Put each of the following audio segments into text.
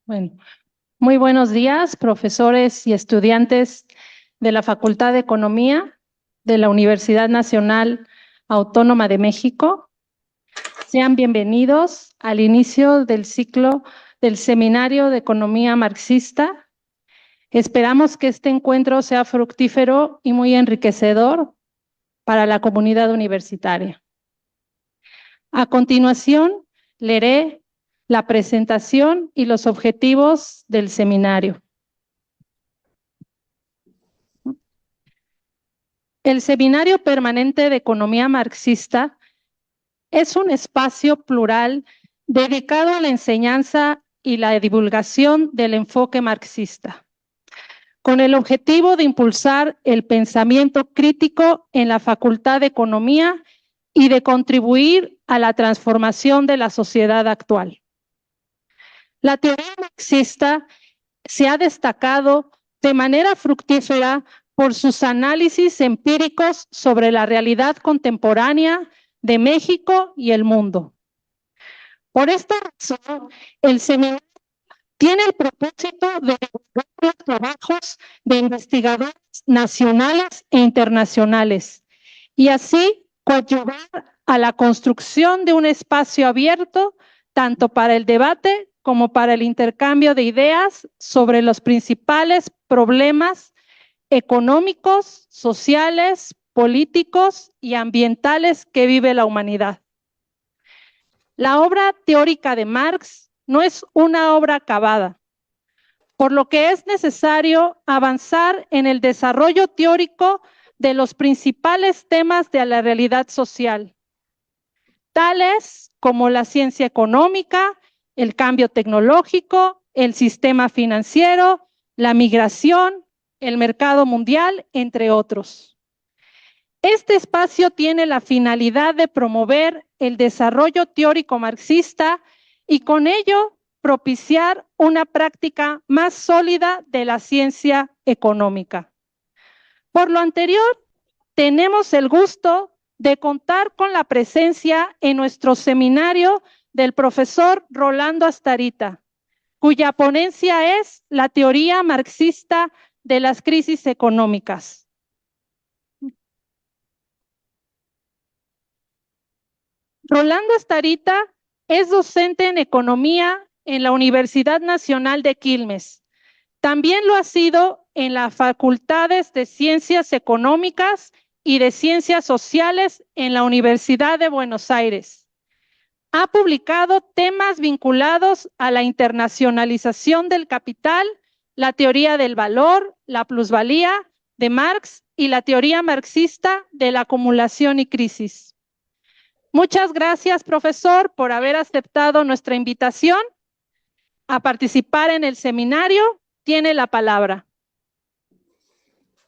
Bueno, muy buenos días, profesores y estudiantes de la Facultad de Economía de la Universidad Nacional Autónoma de México. Sean bienvenidos al inicio del ciclo del Seminario de Economía Marxista. Esperamos que este encuentro sea fructífero y muy enriquecedor para la comunidad universitaria. A continuación, leeré la presentación y los objetivos del seminario. El Seminario Permanente de Economía Marxista es un espacio plural dedicado a la enseñanza y la divulgación del enfoque marxista, con el objetivo de impulsar el pensamiento crítico en la Facultad de Economía y de contribuir a la transformación de la sociedad actual. La teoría marxista se ha destacado de manera fructífera por sus análisis empíricos sobre la realidad contemporánea de México y el mundo. Por esta razón, el seminario tiene el propósito de divulgar los trabajos de investigadores nacionales e internacionales y así coadyuvar a la construcción de un espacio abierto tanto para el debate como para el intercambio de ideas sobre los principales problemas económicos, sociales, políticos y ambientales que vive la humanidad. La obra teórica de Marx no es una obra acabada, por lo que es necesario avanzar en el desarrollo teórico de los principales temas de la realidad social, tales como la ciencia económica, el cambio tecnológico, el sistema financiero, la migración, el mercado mundial, entre otros. Este espacio tiene la finalidad de promover el desarrollo teórico marxista y con ello propiciar una práctica más sólida de la ciencia económica. Por lo anterior, tenemos el gusto de contar con la presencia en nuestro seminario del profesor Rolando Astarita, cuya ponencia es la teoría marxista de las crisis económicas. Rolando Astarita es docente en economía en la Universidad Nacional de Quilmes. También lo ha sido en las facultades de Ciencias Económicas y de Ciencias Sociales en la Universidad de Buenos Aires. Ha publicado temas vinculados a la internacionalización del capital, la teoría del valor, la plusvalía de Marx y la teoría marxista de la acumulación y crisis. Muchas gracias, profesor, por haber aceptado nuestra invitación a participar en el seminario. Tiene la palabra.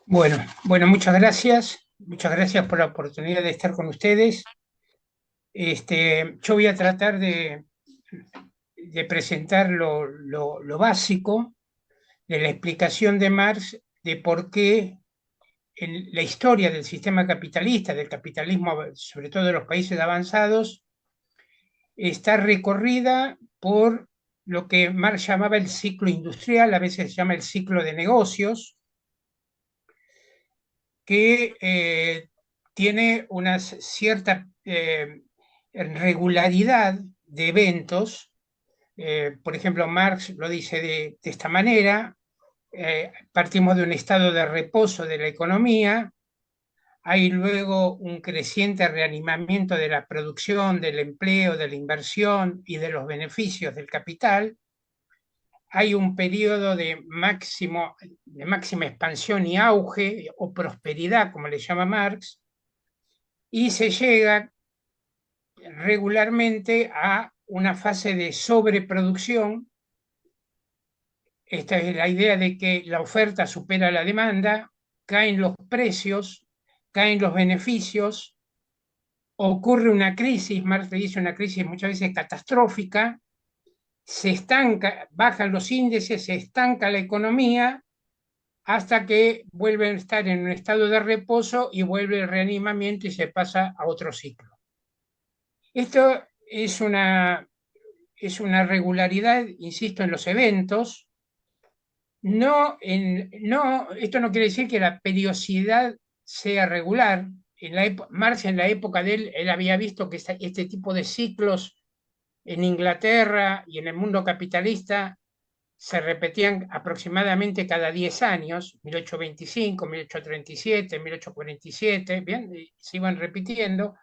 Bueno, muchas gracias. Muchas gracias por la oportunidad de estar con ustedes. Yo voy a tratar de presentar lo básico de la explicación de Marx de por qué en la historia del sistema capitalista, del capitalismo, sobre todo de los países avanzados, está recorrida por lo que Marx llamaba el ciclo industrial, a veces se llama el ciclo de negocios, que tiene una cierta regularidad de eventos. Por ejemplo, Marx lo dice de esta manera: partimos de un estado de reposo de la economía, hay luego un creciente reanimamiento de la producción, del empleo, de la inversión y de los beneficios del capital. Hay un periodo de máxima expansión y auge o prosperidad, como le llama Marx, y se llega regularmente a una fase de sobreproducción. Esta es la idea de que la oferta supera la demanda, caen los precios, caen los beneficios, ocurre una crisis, Marx le dice una crisis muchas veces catastrófica, se estanca, bajan los índices, se estanca la economía hasta que vuelven a estar en un estado de reposo y vuelve el reanimamiento y se pasa a otro ciclo. Esto es es una regularidad, insisto, en los eventos. Esto no quiere decir que la periodicidad sea regular. Marx, en la época de él había visto que este tipo de ciclos en Inglaterra y en el mundo capitalista se repetían aproximadamente cada 10 años, 1825, 1837, 1847, bien, y se iban repitiendo.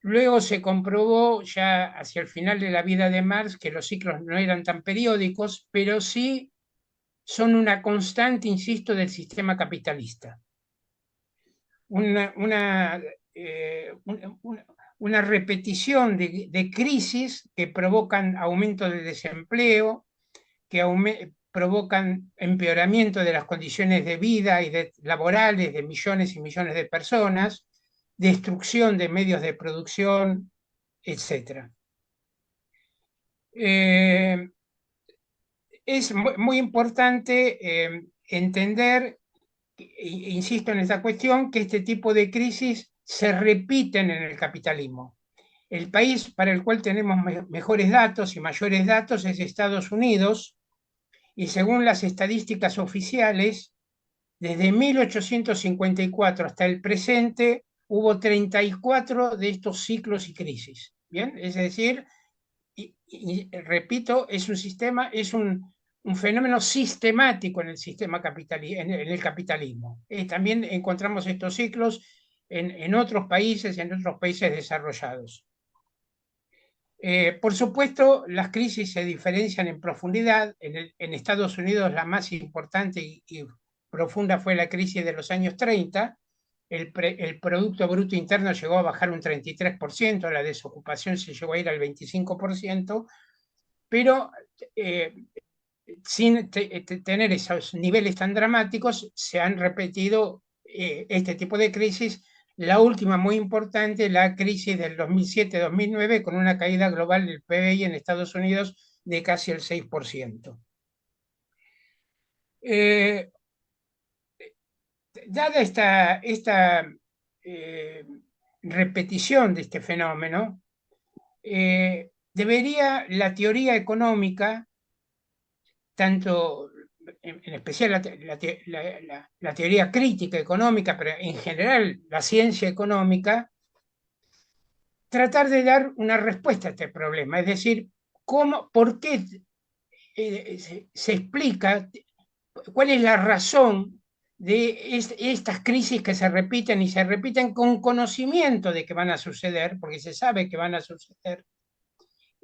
Luego se comprobó ya hacia el final de la vida de Marx que los ciclos no eran tan periódicos, pero sí son una constante, insisto, del sistema capitalista. Una, una, una repetición de crisis que provocan aumento del desempleo, que provocan empeoramiento de las condiciones de vida y laborales de millones y millones de personas, destrucción de medios de producción, etc. Es muy importante entender, insisto en esta cuestión, que este tipo de crisis se repiten en el capitalismo. El país para el cual tenemos mejores datos y mayores datos es Estados Unidos, y según las estadísticas oficiales, desde 1854 hasta el presente hubo 34 de estos ciclos y crisis. ¿Bien? Es decir, y repito, es un sistema, es un fenómeno sistemático en el sistema en el capitalismo. También encontramos estos ciclos en otros países, en otros países desarrollados. Por supuesto, las crisis se diferencian en profundidad. En Estados Unidos la más importante y profunda fue la crisis de los años 30. El Producto Bruto Interno llegó a bajar un 33%, la desocupación se llegó a ir al 25%, pero sin tener esos niveles tan dramáticos, se han repetido este tipo de crisis. La última muy importante, la crisis del 2007-2009, con una caída global del PBI en Estados Unidos de casi el 6%. Dada esta repetición de este fenómeno, debería la teoría económica, tanto en especial la teoría crítica económica, pero en general la ciencia económica, tratar de dar una respuesta a este problema, es decir, por qué se explica, cuál es la razón de estas crisis que se repiten y se repiten con conocimiento de que van a suceder, porque se sabe que van a suceder.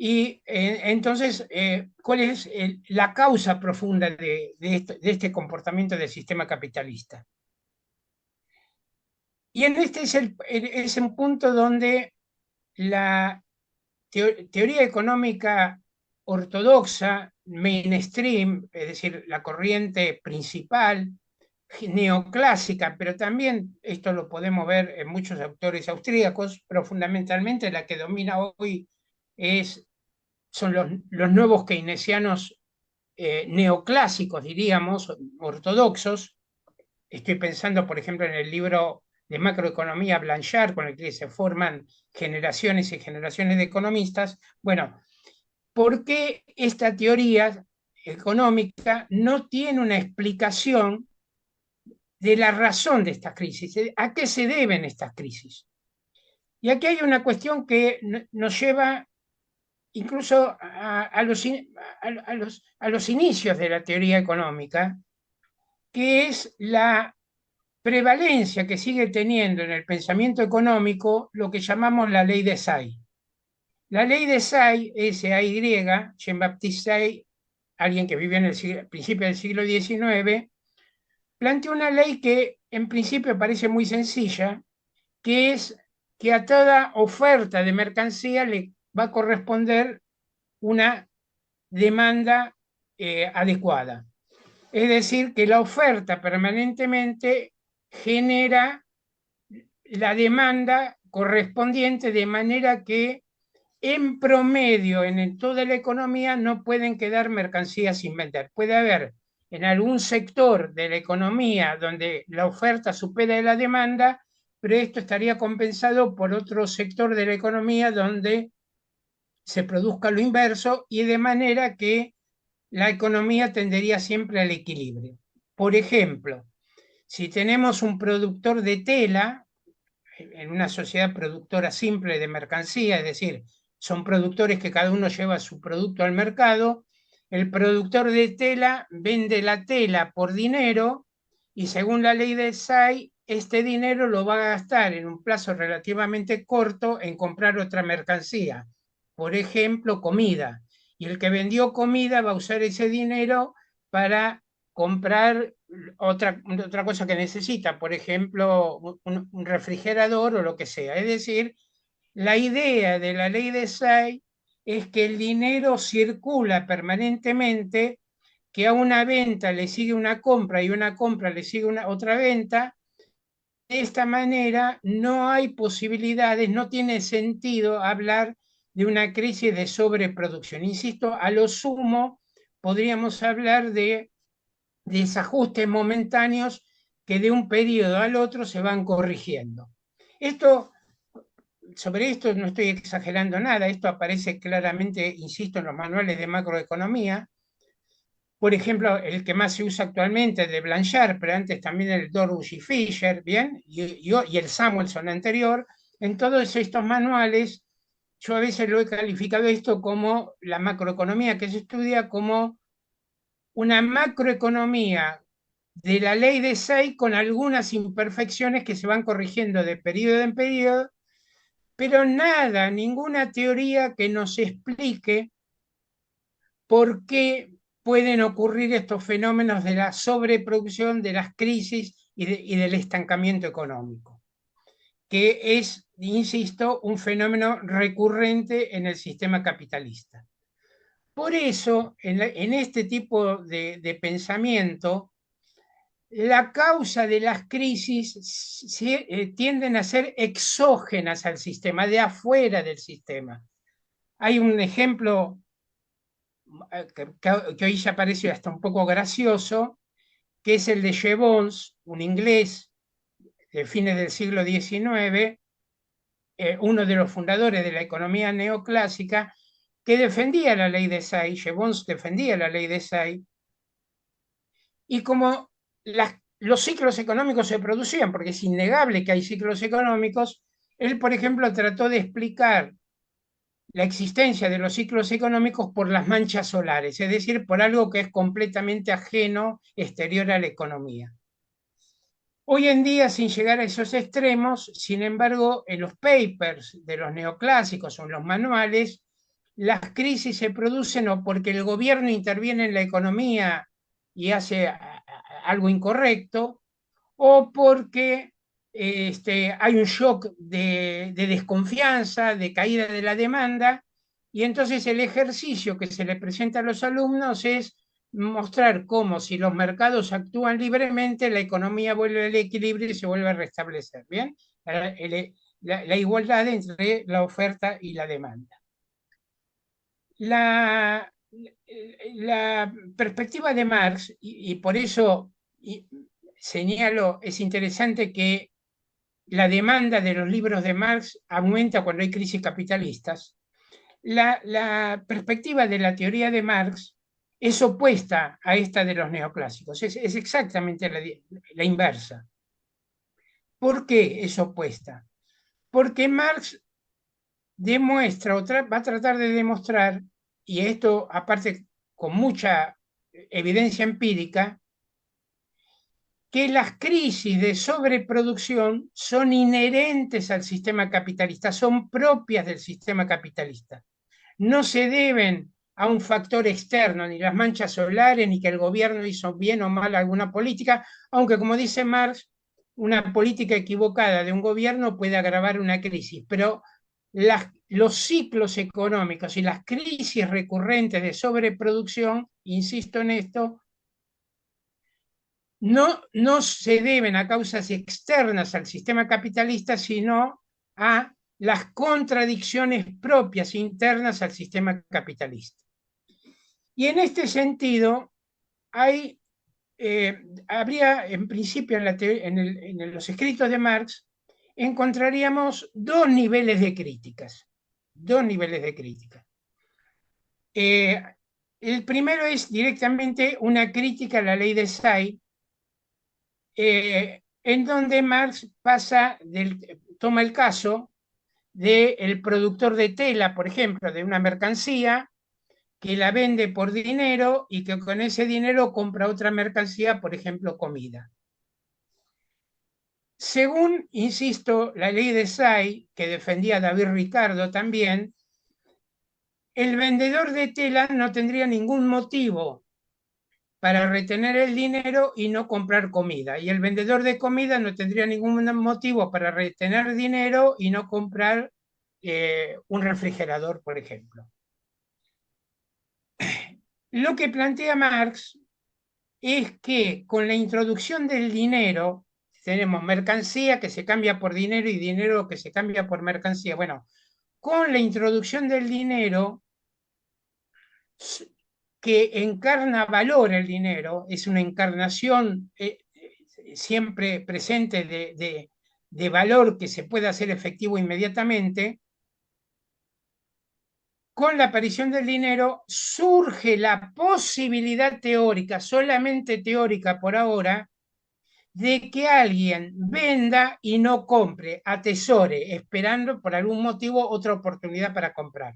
Y entonces, ¿cuál es la causa profunda de este comportamiento del sistema capitalista? Y en este es un punto donde la teoría económica ortodoxa, mainstream, es decir, la corriente principal, neoclásica, pero también esto lo podemos ver en muchos autores austríacos, pero fundamentalmente la que domina hoy son los nuevos keynesianos neoclásicos, diríamos, ortodoxos. Estoy pensando, por ejemplo, en el libro de macroeconomía Blanchard, con el que se forman generaciones y generaciones de economistas. Bueno, ¿por qué esta teoría económica no tiene una explicación de la razón de estas crisis? ¿A qué se deben estas crisis? Y aquí hay una cuestión que nos lleva incluso a los inicios de la teoría económica, que es la prevalencia que sigue teniendo en el pensamiento económico lo que llamamos la ley de Say. La ley de Say, S-A-Y, Jean-Baptiste Say, alguien que vivió en el principio del siglo XIX, planteó una ley que en principio parece muy sencilla, que es que a toda oferta de mercancía le va a corresponder una demanda adecuada. Es decir, que la oferta permanentemente genera la demanda correspondiente, de manera que en promedio en toda la economía no pueden quedar mercancías sin vender. Puede haber en algún sector de la economía donde la oferta supera la demanda, pero esto estaría compensado por otro sector de la economía donde se produzca lo inverso y de manera que la economía tendería siempre al equilibrio. Por ejemplo, si tenemos un productor de tela, en una sociedad productora simple de mercancía, es decir, son productores que cada uno lleva su producto al mercado, el productor de tela vende la tela por dinero y según la ley de SAI, este dinero lo va a gastar en un plazo relativamente corto en comprar otra mercancía, por ejemplo, comida. Y el que vendió comida va a usar ese dinero para comprar otra cosa que necesita, por ejemplo, un refrigerador o lo que sea. Es decir, la idea de la ley de SAI es que el dinero circula permanentemente, que a una venta le sigue una compra y una compra le sigue otra venta. De esta manera no hay posibilidades, no tiene sentido hablar de una crisis de sobreproducción. Insisto, a lo sumo podríamos hablar de desajustes momentáneos que de un periodo al otro se van corrigiendo. Esto, sobre esto no estoy exagerando nada, esto aparece claramente, insisto, en los manuales de macroeconomía. Por ejemplo, el que más se usa actualmente es de Blanchard, pero antes también el Dorbush y Fisher, ¿bien? Y el Samuelson anterior. En todos estos manuales, yo a veces lo he calificado esto como la macroeconomía que se estudia como una macroeconomía de la ley de SAI con algunas imperfecciones que se van corrigiendo de periodo en periodo, pero nada, ninguna teoría que nos explique por qué pueden ocurrir estos fenómenos de la sobreproducción, de las crisis y del estancamiento económico, que es, insisto, un fenómeno recurrente en el sistema capitalista. Por eso, en este tipo de pensamiento, la causa de las crisis tienden a ser exógenas al sistema, de afuera del sistema. Hay un ejemplo que hoy ya parece hasta un poco gracioso, que es el de Jevons, un inglés de fines del siglo XIX, uno de los fundadores de la economía neoclásica, que defendía la ley de SAI. Jevons defendía la ley de SAI, y como los ciclos económicos se producían, porque es innegable que hay ciclos económicos, él, por ejemplo, trató de explicar la existencia de los ciclos económicos por las manchas solares, es decir, por algo que es completamente ajeno, exterior a la economía. Hoy en día, sin llegar a esos extremos, sin embargo, en los papers de los neoclásicos o en los manuales, las crisis se producen o porque el gobierno interviene en la economía y hace algo incorrecto, o porque hay un shock de desconfianza, de caída de la demanda, y entonces el ejercicio que se le presenta a los alumnos es mostrar cómo si los mercados actúan libremente, la economía vuelve al equilibrio y se vuelve a restablecer, ¿bien? La igualdad entre la oferta y la demanda. La, la perspectiva de Marx, y por eso señalo, es interesante que la demanda de los libros de Marx aumenta cuando hay crisis capitalistas. La perspectiva de la teoría de Marx es opuesta a esta de los neoclásicos, es exactamente la inversa. ¿Por qué es opuesta? Porque Marx demuestra, va a tratar de demostrar, y esto aparte con mucha evidencia empírica, que las crisis de sobreproducción son inherentes al sistema capitalista, son propias del sistema capitalista. No se deben a un factor externo, ni las manchas solares, ni que el gobierno hizo bien o mal alguna política, aunque como dice Marx, una política equivocada de un gobierno puede agravar una crisis, pero los ciclos económicos y las crisis recurrentes de sobreproducción, insisto en esto, no se deben a causas externas al sistema capitalista, sino a las contradicciones propias internas al sistema capitalista. Y en este sentido, habría en principio en los escritos de Marx, encontraríamos dos niveles de críticas. Dos niveles de crítica. El primero es directamente una crítica a la ley de Say, en donde Marx toma el caso del productor de tela, por ejemplo, de una mercancía, que la vende por dinero y que con ese dinero compra otra mercancía, por ejemplo, comida. Según, insisto, la ley de Say, que defendía David Ricardo también, el vendedor de tela no tendría ningún motivo para retener el dinero y no comprar comida. Y el vendedor de comida no tendría ningún motivo para retener dinero y no comprar un refrigerador, por ejemplo. Lo que plantea Marx es que con la introducción del dinero, tenemos mercancía que se cambia por dinero y dinero que se cambia por mercancía. Bueno, con la introducción del dinero, que encarna valor el dinero, es una encarnación siempre presente de valor que se puede hacer efectivo inmediatamente. Con la aparición del dinero surge la posibilidad teórica, solamente teórica por ahora, de que alguien venda y no compre, atesore, esperando por algún motivo otra oportunidad para comprar.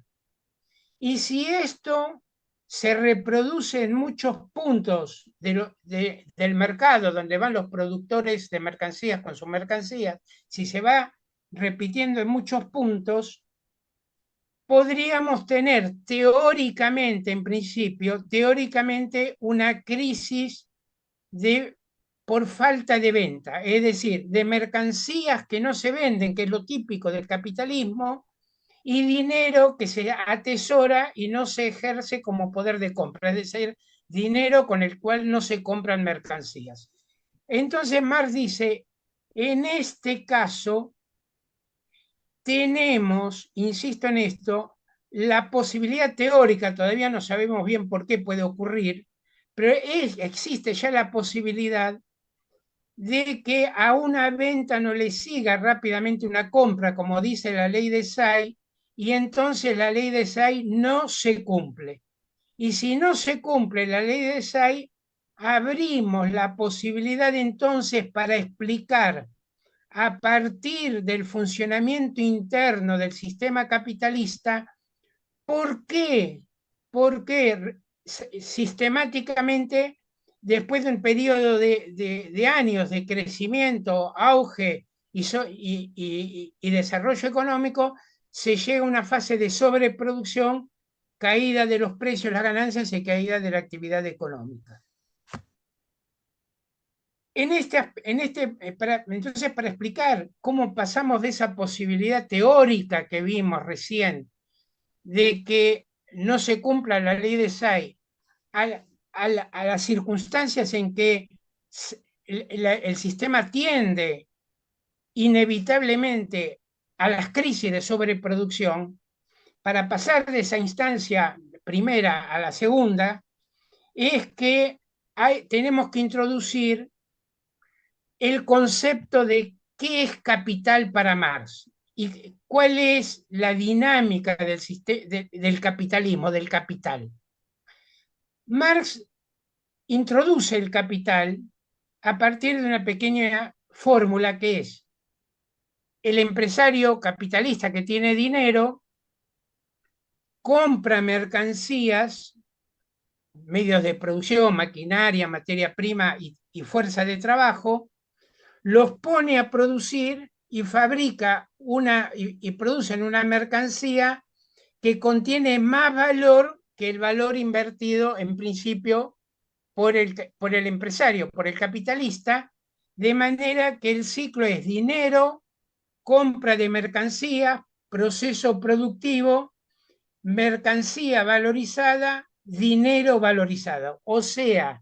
Y si esto se reproduce en muchos puntos del mercado donde van los productores de mercancías con sus mercancías, si se va repitiendo en muchos puntos, podríamos tener teóricamente, en principio, teóricamente una crisis por falta de venta, es decir, de mercancías que no se venden, que es lo típico del capitalismo, y dinero que se atesora y no se ejerce como poder de compra, es decir, dinero con el cual no se compran mercancías. Entonces Marx dice, en este caso tenemos, insisto en esto, la posibilidad teórica, todavía no sabemos bien por qué puede ocurrir, pero existe ya la posibilidad de que a una venta no le siga rápidamente una compra, como dice la ley de Say, y entonces la ley de Say no se cumple. Y si no se cumple la ley de Say, abrimos la posibilidad entonces para explicar a partir del funcionamiento interno del sistema capitalista por qué, por qué sistemáticamente, después de un periodo de años de crecimiento, auge y desarrollo económico, se llega a una fase de sobreproducción, caída de los precios, las ganancias y caída de la actividad económica. Entonces, para explicar cómo pasamos de esa posibilidad teórica que vimos recién, de que no se cumpla la ley de Say, a las circunstancias en que el sistema tiende inevitablemente a las crisis de sobreproducción, para pasar de esa instancia primera a la segunda, es que tenemos que introducir el concepto de qué es capital para Marx y cuál es la dinámica del capitalismo, del capital. Marx introduce el capital a partir de una pequeña fórmula que es: el empresario capitalista que tiene dinero compra mercancías, medios de producción, maquinaria, materia prima y fuerza de trabajo, los pone a producir y fabrica y producen una mercancía que contiene más valor que el valor invertido en principio por el empresario, por el capitalista, de manera que el ciclo es dinero, compra de mercancía, proceso productivo, mercancía valorizada, dinero valorizado. O sea,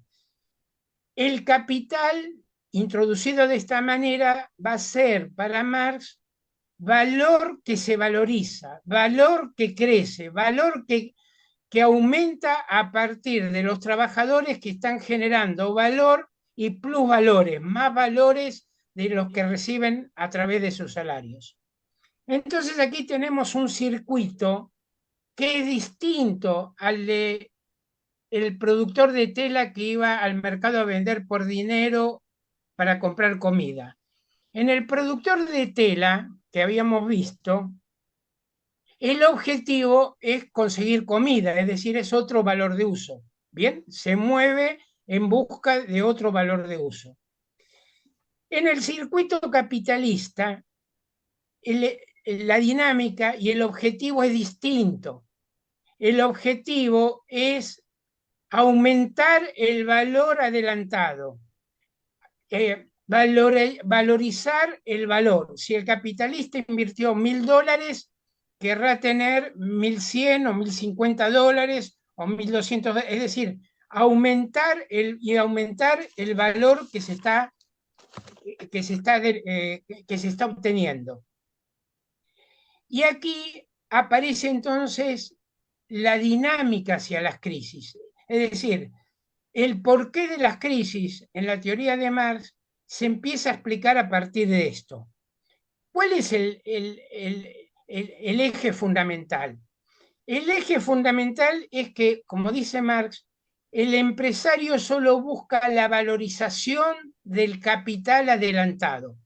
el capital introducido de esta manera va a ser para Marx valor que se valoriza, valor que crece, valor que aumenta a partir de los trabajadores que están generando valor y plusvalores, más valores de los que reciben a través de sus salarios. Entonces aquí tenemos un circuito que es distinto al de el productor de tela que iba al mercado a vender por dinero para comprar comida. En el productor de tela que habíamos visto, el objetivo es conseguir comida, es decir, es otro valor de uso. Bien, se mueve en busca de otro valor de uso. En el circuito capitalista, la dinámica y el objetivo es distinto. El objetivo es aumentar el valor adelantado, valorizar el valor. Si el capitalista invirtió $1.000, querrá tener 1.100 o 1.050 dólares o 1.200, es decir, aumentar el valor que se está obteniendo. Y aquí aparece entonces la dinámica hacia las crisis. Es decir, el porqué de las crisis en la teoría de Marx se empieza a explicar a partir de esto. ¿Cuál es el eje fundamental? El eje fundamental es que, como dice Marx, el empresario solo busca la valorización del capital adelantado.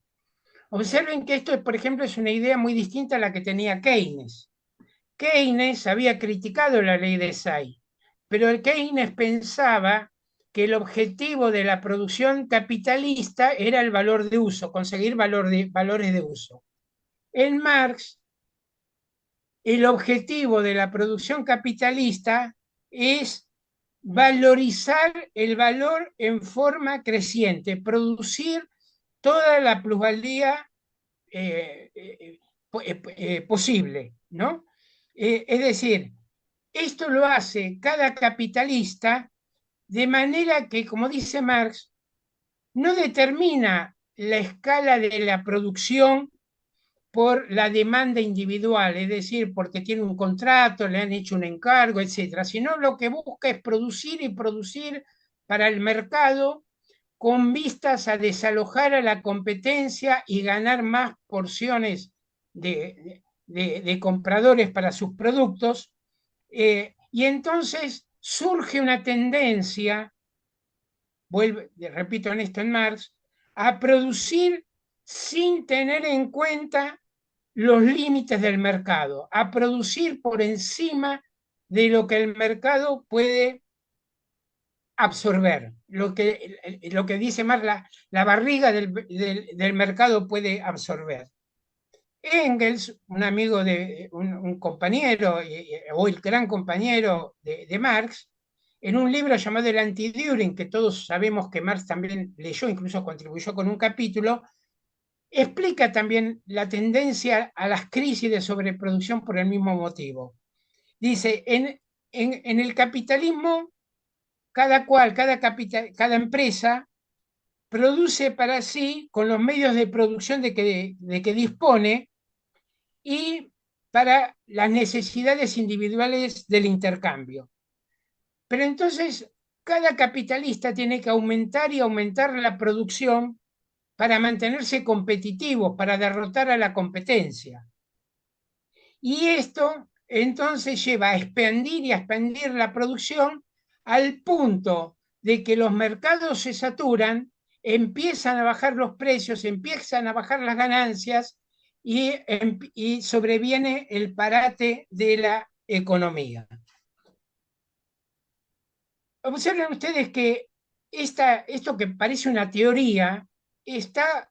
Observen que esto, por ejemplo, es una idea muy distinta a la que tenía Keynes. Keynes había criticado la ley de Say, pero el Keynes pensaba que el objetivo de la producción capitalista era el valor de uso, conseguir valores de uso. En Marx, el objetivo de la producción capitalista es valorizar el valor en forma creciente, producir toda la plusvalía posible, ¿no? Es decir, esto lo hace cada capitalista de manera que, como dice Marx, no determina la escala de la producción por la demanda individual, es decir, porque tiene un contrato, le han hecho un encargo, etcétera, sino lo que busca es producir y producir para el mercado con vistas a desalojar a la competencia y ganar más porciones de compradores para sus productos. Y entonces surge una tendencia, repito en esto en Marx, a producir sin tener en cuenta los límites del mercado, a producir por encima de lo que el mercado puede absorber, lo que dice más la barriga del mercado puede absorber. Engels, un amigo un compañero, o el gran compañero de Marx, en un libro llamado El Anti-Düring, que todos sabemos que Marx también leyó, incluso contribuyó con un capítulo, explica también la tendencia a las crisis de sobreproducción por el mismo motivo. Dice, en el capitalismo cada empresa produce para sí con los medios de producción de que dispone y para las necesidades individuales del intercambio. Pero entonces cada capitalista tiene que aumentar y aumentar la producción para mantenerse competitivo, para derrotar a la competencia. Y esto entonces lleva a expandir y a expandir la producción al punto de que los mercados se saturan, empiezan a bajar los precios, empiezan a bajar las ganancias y sobreviene el parate de la economía. Observen ustedes que esto que parece una teoría está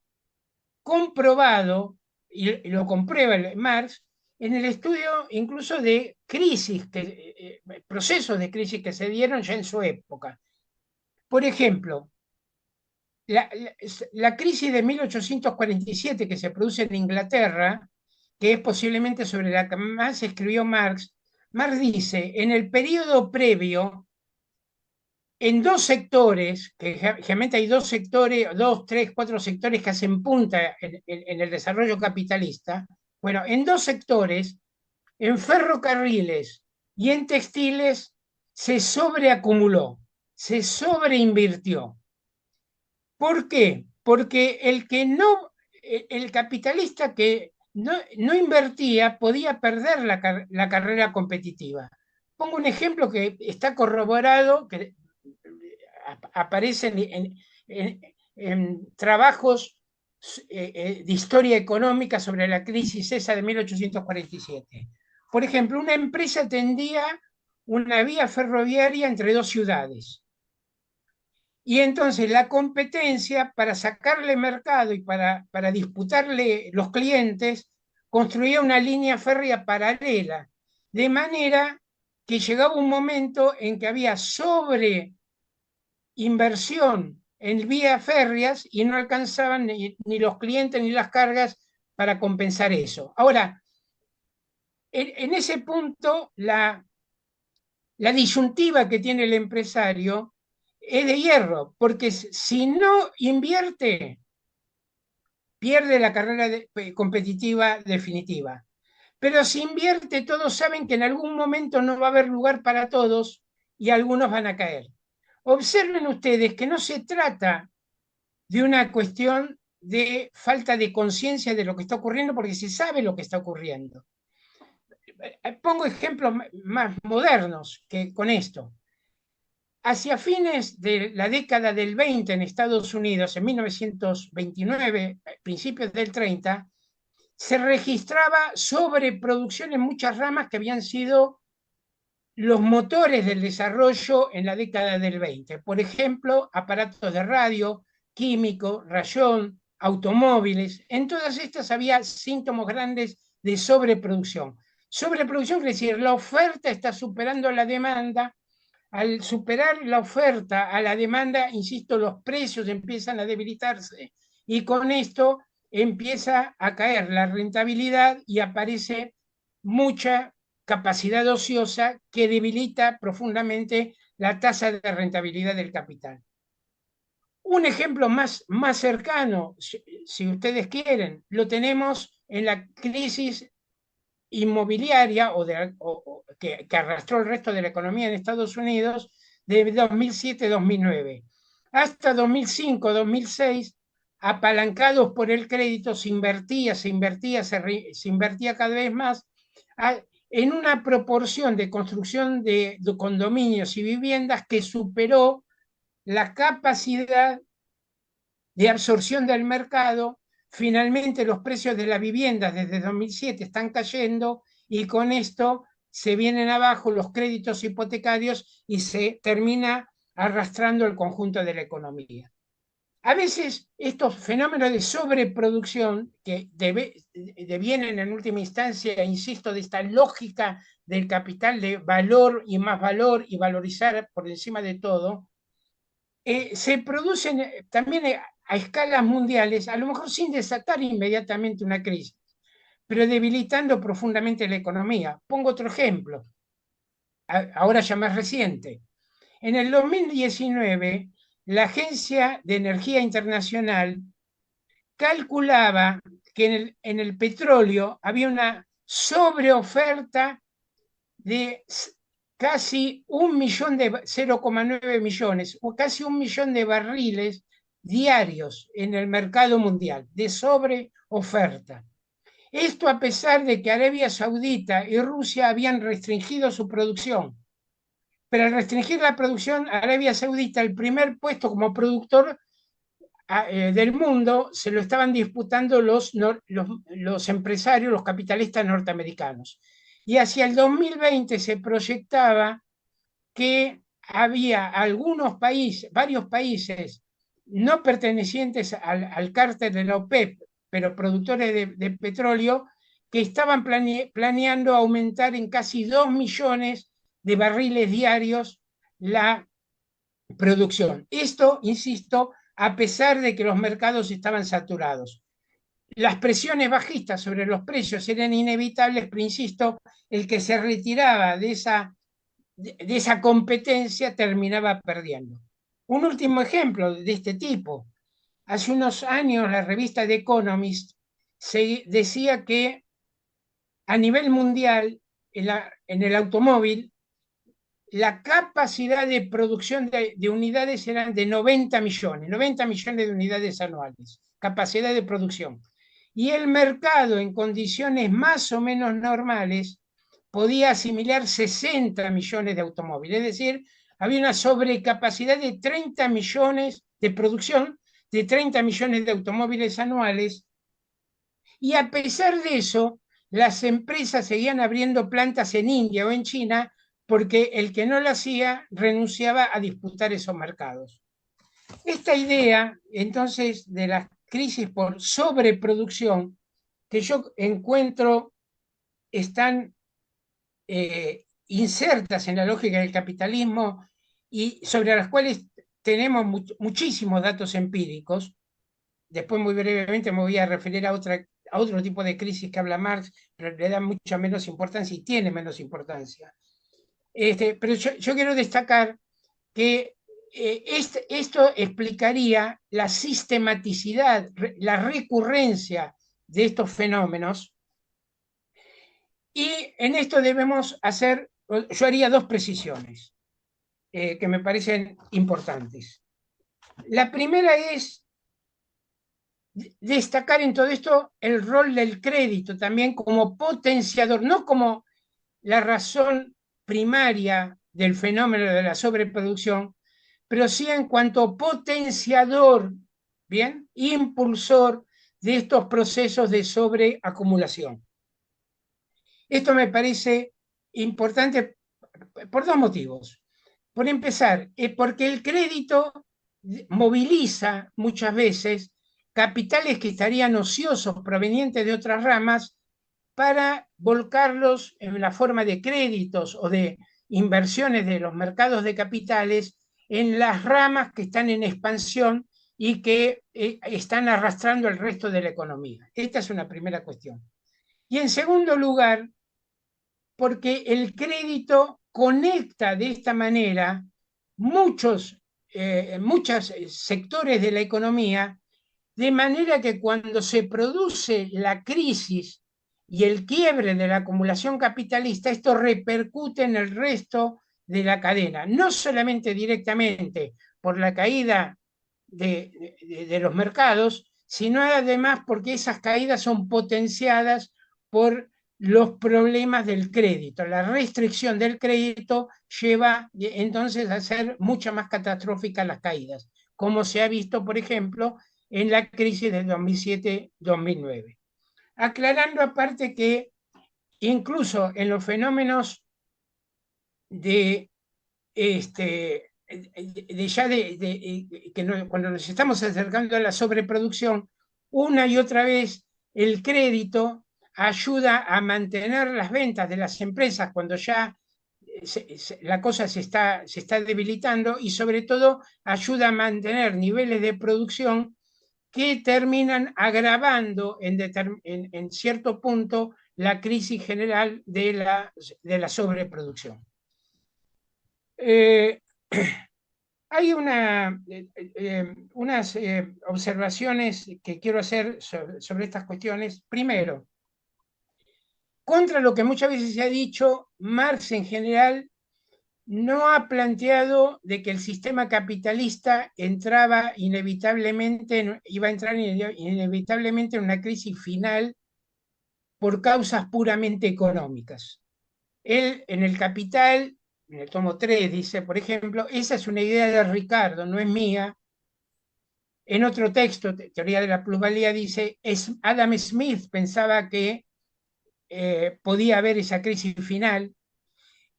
comprobado, y lo comprueba Marx, en el estudio incluso de crisis, procesos de crisis que se dieron ya en su época. Por ejemplo, la crisis de 1847 que se produce en Inglaterra, que es posiblemente sobre la que más escribió Marx, Marx dice, en el periodo previo, en dos sectores, que generalmente hay dos sectores, dos, tres, cuatro sectores que hacen punta en el desarrollo capitalista, bueno, en dos sectores, en ferrocarriles y en textiles, se sobreacumuló, se sobreinvirtió. ¿Por qué? Porque el capitalista que no invertía, podía perder la carrera competitiva. Pongo un ejemplo que está corroborado, que aparece en trabajos de historia económica sobre la crisis esa de 1847. Por ejemplo, una empresa tendía una vía ferroviaria entre dos ciudades. Y entonces la competencia para sacarle mercado y para disputarle los clientes, construía una línea férrea paralela, de manera que llegaba un momento en que había inversión en vías férreas y no alcanzaban ni los clientes ni las cargas para compensar eso. Ahora, en ese punto, la disyuntiva que tiene el empresario es de hierro, porque si no invierte, pierde la carrera competitiva definitiva. Pero si invierte, todos saben que en algún momento no va a haber lugar para todos y algunos van a caer. Observen ustedes que no se trata de una cuestión de falta de conciencia de lo que está ocurriendo, porque se sabe lo que está ocurriendo. Pongo ejemplos más modernos que con esto. Hacia fines de la década del 20 en Estados Unidos, en 1929, principios del 30, se registraba sobreproducción en muchas ramas que habían sido los motores del desarrollo en la década del 20. Por ejemplo, aparatos de radio, químico, rayón, automóviles. En todas estas había síntomas grandes de sobreproducción. Sobreproducción quiere decir la oferta está superando la demanda. Al superar la oferta a la demanda, insisto, los precios empiezan a debilitarse y con esto empieza a caer la rentabilidad y aparece mucha capacidad ociosa que debilita profundamente la tasa de rentabilidad del capital. Un ejemplo más cercano, si ustedes quieren, lo tenemos en la crisis inmobiliaria que arrastró el resto de la economía en Estados Unidos de 2007-2009. Hasta 2005-2006, apalancados por el crédito, se invertía cada vez más en una proporción de construcción de condominios y viviendas que superó la capacidad de absorción del mercado. Finalmente los precios de las viviendas desde 2007 están cayendo y con esto se vienen abajo los créditos hipotecarios y se termina arrastrando el conjunto de la economía. A veces estos fenómenos de sobreproducción que devienen en última instancia, insisto, de esta lógica del capital de valor y más valor y valorizar por encima de todo, se producen también a escalas mundiales, a lo mejor sin desatar inmediatamente una crisis, pero debilitando profundamente la economía. Pongo otro ejemplo, ahora ya más reciente. En el 2019, la Agencia de Energía Internacional calculaba que en el petróleo había una sobreoferta de casi 0,9 millones o casi 1 millón de barriles diarios en el mercado mundial de sobreoferta. Esto a pesar de que Arabia Saudita y Rusia habían restringido su producción. Pero al restringir la producción, Arabia Saudita, el primer puesto como productor del mundo, se lo estaban disputando los empresarios, los capitalistas norteamericanos. Y hacia el 2020 se proyectaba que había varios países no pertenecientes al cártel de la OPEP, pero productores de petróleo, que estaban planeando aumentar en casi 2 millones de barriles diarios la producción. Esto, insisto, a pesar de que los mercados estaban saturados. Las presiones bajistas sobre los precios eran inevitables, pero insisto, el que se retiraba de esa competencia terminaba perdiendo. Un último ejemplo de este tipo. Hace unos años la revista The Economist decía que a nivel mundial, en el automóvil, la capacidad de producción de unidades eran de 90 millones de unidades anuales, capacidad de producción. y el mercado en condiciones más o menos normales podía asimilar 60 millones de automóviles, es decir, había una sobrecapacidad de 30 millones de producción de 30 millones de automóviles anuales, y a pesar de eso, las empresas seguían abriendo plantas en India o en China porque el que no lo hacía renunciaba a disputar esos mercados. Esta idea, entonces, de la crisis por sobreproducción, que yo encuentro están insertas en la lógica del capitalismo y sobre las cuales tenemos muchísimos datos empíricos. Después, muy brevemente, me voy a referir a otro tipo de crisis que habla Marx, pero le da mucha menos importancia y tiene menos importancia. Pero yo quiero destacar que esto explicaría la sistematicidad, la recurrencia de estos fenómenos, y en esto debemos hacer, yo haría dos precisiones que me parecen importantes. La primera es destacar en todo esto el rol del crédito también como potenciador, no como la razón primaria del fenómeno de la sobreproducción, pero sí en cuanto potenciador, bien, impulsor de estos procesos de sobreacumulación. Esto me parece importante por dos motivos. Por empezar, porque el crédito moviliza muchas veces capitales que estarían ociosos provenientes de otras ramas para volcarlos en la forma de créditos o de inversiones de los mercados de capitales en las ramas que están en expansión y que están arrastrando el resto de la economía. Esta es una primera cuestión. Y en segundo lugar, porque el crédito conecta de esta manera muchos sectores de la economía, de manera que cuando se produce la crisis y el quiebre de la acumulación capitalista, esto repercute en el resto de la cadena, no solamente directamente por la caída de los mercados, sino además porque esas caídas son potenciadas por los problemas del crédito. La restricción del crédito lleva entonces a ser mucho más catastróficas las caídas, como se ha visto, por ejemplo, en la crisis de 2007-2009. Aclarando aparte que incluso en los fenómenos de, que cuando nos estamos acercando a la sobreproducción, una y otra vez el crédito ayuda a mantener las ventas de las empresas cuando ya la cosa se está debilitando, y sobre todo ayuda a mantener niveles de producción que terminan agravando en cierto punto la crisis general de la sobreproducción. Hay unas observaciones que quiero hacer sobre estas cuestiones. Primero, contra lo que muchas veces se ha dicho, Marx en general no ha planteado de que el sistema capitalista iba a entrar inevitablemente en una crisis final por causas puramente económicas. Él en el Capital, en el tomo 3, dice, por ejemplo, esa es una idea de Ricardo, no es mía. En otro texto, Teoría de la Plusvalía, dice, Adam Smith pensaba que podía haber esa crisis final.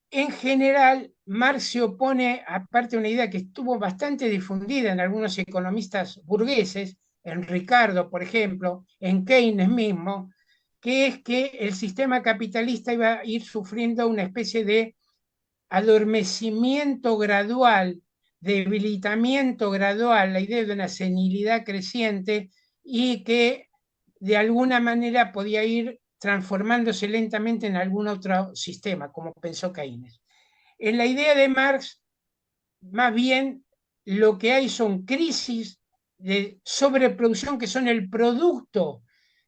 En general, Marx se opone, aparte de una idea que estuvo bastante difundida en algunos economistas burgueses, en Ricardo, por ejemplo, en Keynes mismo, que es que el sistema capitalista iba a ir sufriendo una especie de adormecimiento gradual, debilitamiento gradual, la idea de una senilidad creciente, y que de alguna manera podía ir transformándose lentamente en algún otro sistema, como pensó Keynes. En la idea de Marx, más bien, lo que hay son crisis de sobreproducción que son el producto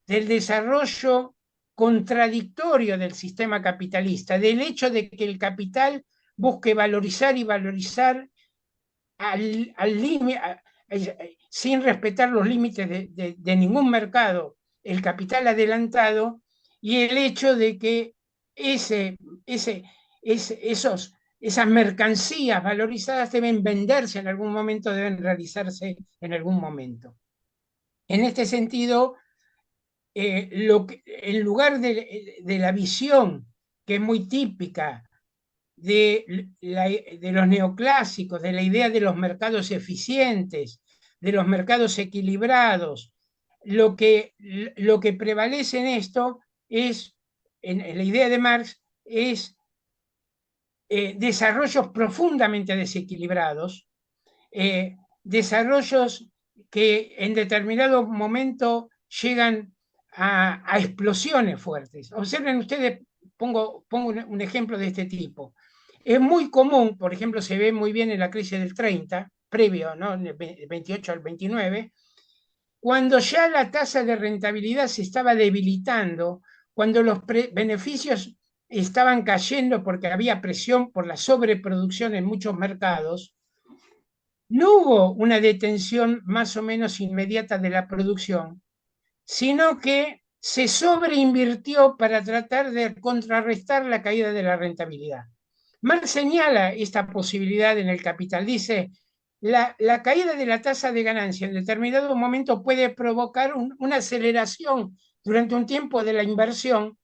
del desarrollo contradictorio del sistema capitalista, del hecho de que el capital busque valorizar y valorizar sin respetar los límites de ningún mercado, el capital adelantado y el hecho de que esas mercancías valorizadas deben venderse en algún momento, deben realizarse en algún momento. En este sentido, en lugar de la visión que es muy típica de los neoclásicos, de la idea de los mercados eficientes, de los mercados equilibrados, lo que prevalece en esto es, en la idea de Marx, es desarrollos profundamente desequilibrados, desarrollos que en determinado momento llegan a explosiones fuertes. Observen ustedes, pongo un ejemplo de este tipo. Es muy común, por ejemplo, se ve muy bien en la crisis del 30, previo, ¿no? Del 28 al 29, cuando ya la tasa de rentabilidad se estaba debilitando, cuando los beneficios estaban cayendo porque había presión por la sobreproducción en muchos mercados, no hubo una detención más o menos inmediata de la producción, sino que se sobreinvirtió para tratar de contrarrestar la caída de la rentabilidad. Marx señala esta posibilidad en El Capital. Dice, la caída de la tasa de ganancia en determinado momento puede provocar una aceleración durante un tiempo de la inversión,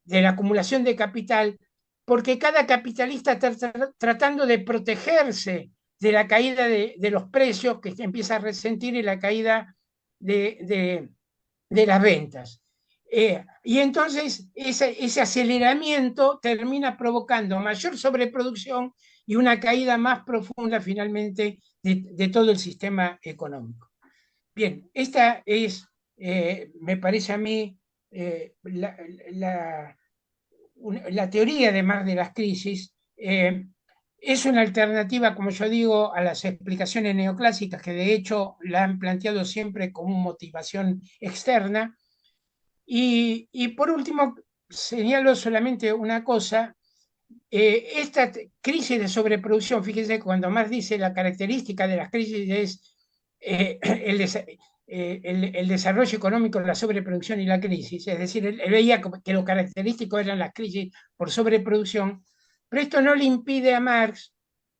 de la acumulación de capital, porque cada capitalista está tratando de protegerse de la caída de los precios que empieza a resentir y la caída de las ventas. Y entonces ese aceleramiento termina provocando mayor sobreproducción y una caída más profunda finalmente de todo el sistema económico. Bien, esta es, me parece a mí, la teoría de Marx de las crisis. Es una alternativa, como yo digo, a las explicaciones neoclásicas, que de hecho la han planteado siempre como motivación externa. Y por último, señalo solamente una cosa. Esta crisis de sobreproducción, fíjense, cuando Marx dice la característica de las crisis es el desarrollo económico, la sobreproducción y la crisis, es decir, él veía que lo característico eran las crisis por sobreproducción, pero esto no le impide a Marx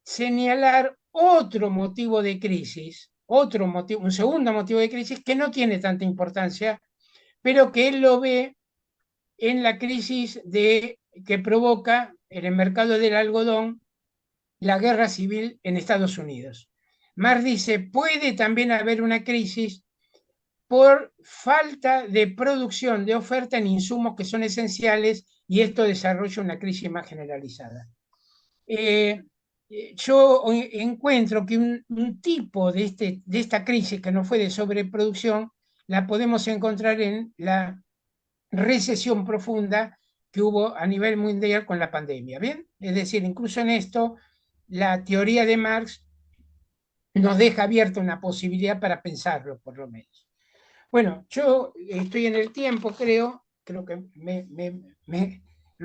señalar otro motivo de crisis, otro motivo, un segundo motivo de crisis que no tiene tanta importancia, pero que él lo ve en la crisis que provoca en el mercado del algodón la guerra civil en Estados Unidos. Marx dice, puede también haber una crisis por falta de producción, de oferta en insumos que son esenciales y esto desarrolla una crisis más generalizada. Yo encuentro que un tipo de esta crisis que no fue de sobreproducción la podemos encontrar en la recesión profunda que hubo a nivel mundial con la pandemia. ¿Bien? Es decir, incluso en esto, la teoría de Marx nos deja abierta una posibilidad para pensarlo, por lo menos. Bueno, yo estoy en el tiempo, creo que lo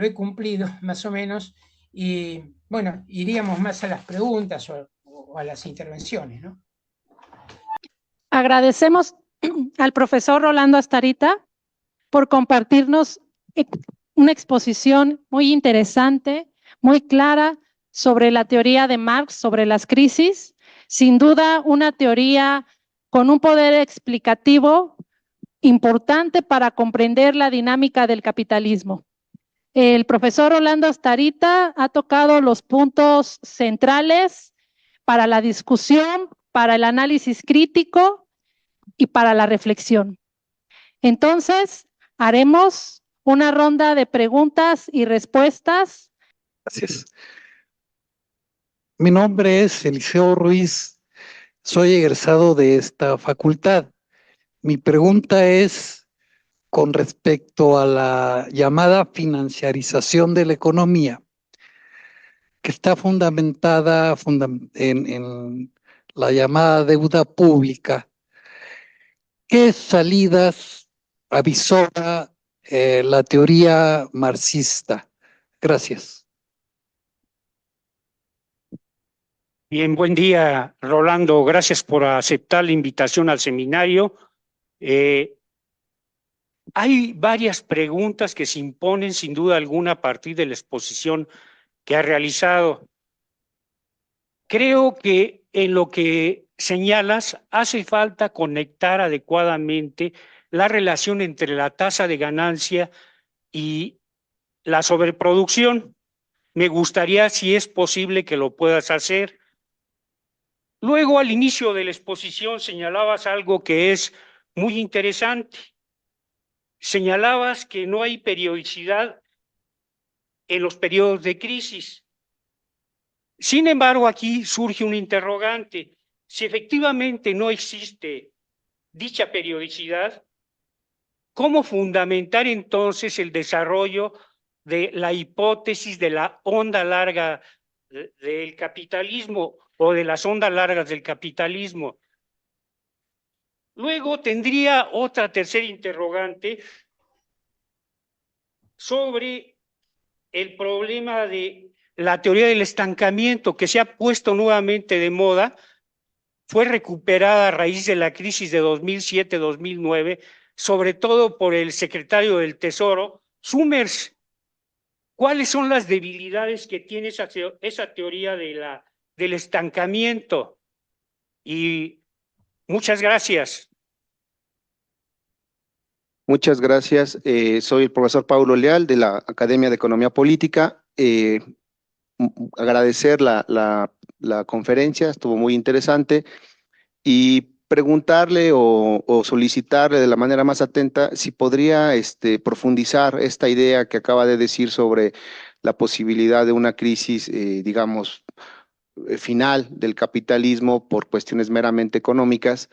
he cumplido más o menos, y bueno, iríamos más a las preguntas o a las intervenciones, ¿no? Agradecemos al profesor Rolando Astarita por compartirnos una exposición muy interesante, muy clara sobre la teoría de Marx, sobre las crisis. Sin duda, una teoría con un poder explicativo importante para comprender la dinámica del capitalismo. El profesor Rolando Astarita ha tocado los puntos centrales para la discusión, para el análisis crítico y para la reflexión. Entonces, haremos una ronda de preguntas y respuestas. Gracias. Mi nombre es Eliseo Ruiz, soy egresado de esta facultad. Mi pregunta es con respecto a la llamada financiarización de la economía, que está fundamentada en la llamada deuda pública. ¿Qué salidas avisora la teoría marxista? Gracias. Bien, buen día, Rolando. Gracias por aceptar la invitación al seminario. Hay varias preguntas que se imponen sin duda alguna a partir de la exposición que ha realizado. Creo que en lo que señalas hace falta conectar adecuadamente la relación entre la tasa de ganancia y la sobreproducción. Me gustaría, si es posible, que lo puedas hacer. Luego, al inicio de la exposición, señalabas algo que es muy interesante. Señalabas que no hay periodicidad en los periodos de crisis. Sin embargo, aquí surge un interrogante. Si efectivamente no existe dicha periodicidad, ¿cómo fundamentar entonces el desarrollo de la hipótesis de la onda larga del capitalismo o de las ondas largas del capitalismo? Luego tendría otra tercera interrogante sobre el problema de la teoría del estancamiento que se ha puesto nuevamente de moda. Fue recuperada a raíz de la crisis de 2007-2009, sobre todo por el secretario del Tesoro, Summers. ¿Cuáles son las debilidades que tiene esa teoría del estancamiento? Y muchas gracias. Muchas gracias. Soy el profesor Paulo Leal de la Academia de Economía Política. Agradecer la conferencia, estuvo muy interesante, y preguntarle o solicitarle de la manera más atenta si podría profundizar esta idea que acaba de decir sobre la posibilidad de una crisis, digamos, final del capitalismo por cuestiones meramente económicas.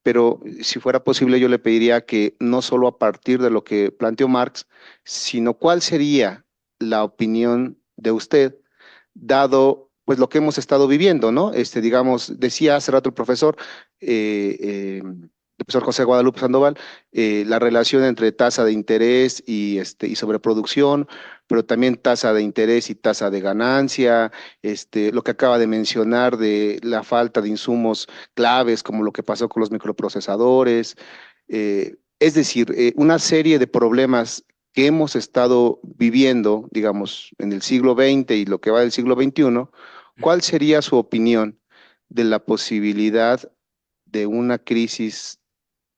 Pero si fuera posible, yo le pediría que no solo a partir de lo que planteó Marx, sino cuál sería la opinión de usted, dado pues lo que hemos estado viviendo, ¿no? Digamos, decía hace rato el profesor José Guadalupe Sandoval, la relación entre tasa de interés y sobreproducción, pero también tasa de interés y tasa de ganancia, lo que acaba de mencionar de la falta de insumos claves, como lo que pasó con los microprocesadores, es decir, una serie de problemas que hemos estado viviendo, digamos, en el siglo XX y lo que va del siglo XXI. ¿Cuál sería su opinión de la posibilidad de una crisis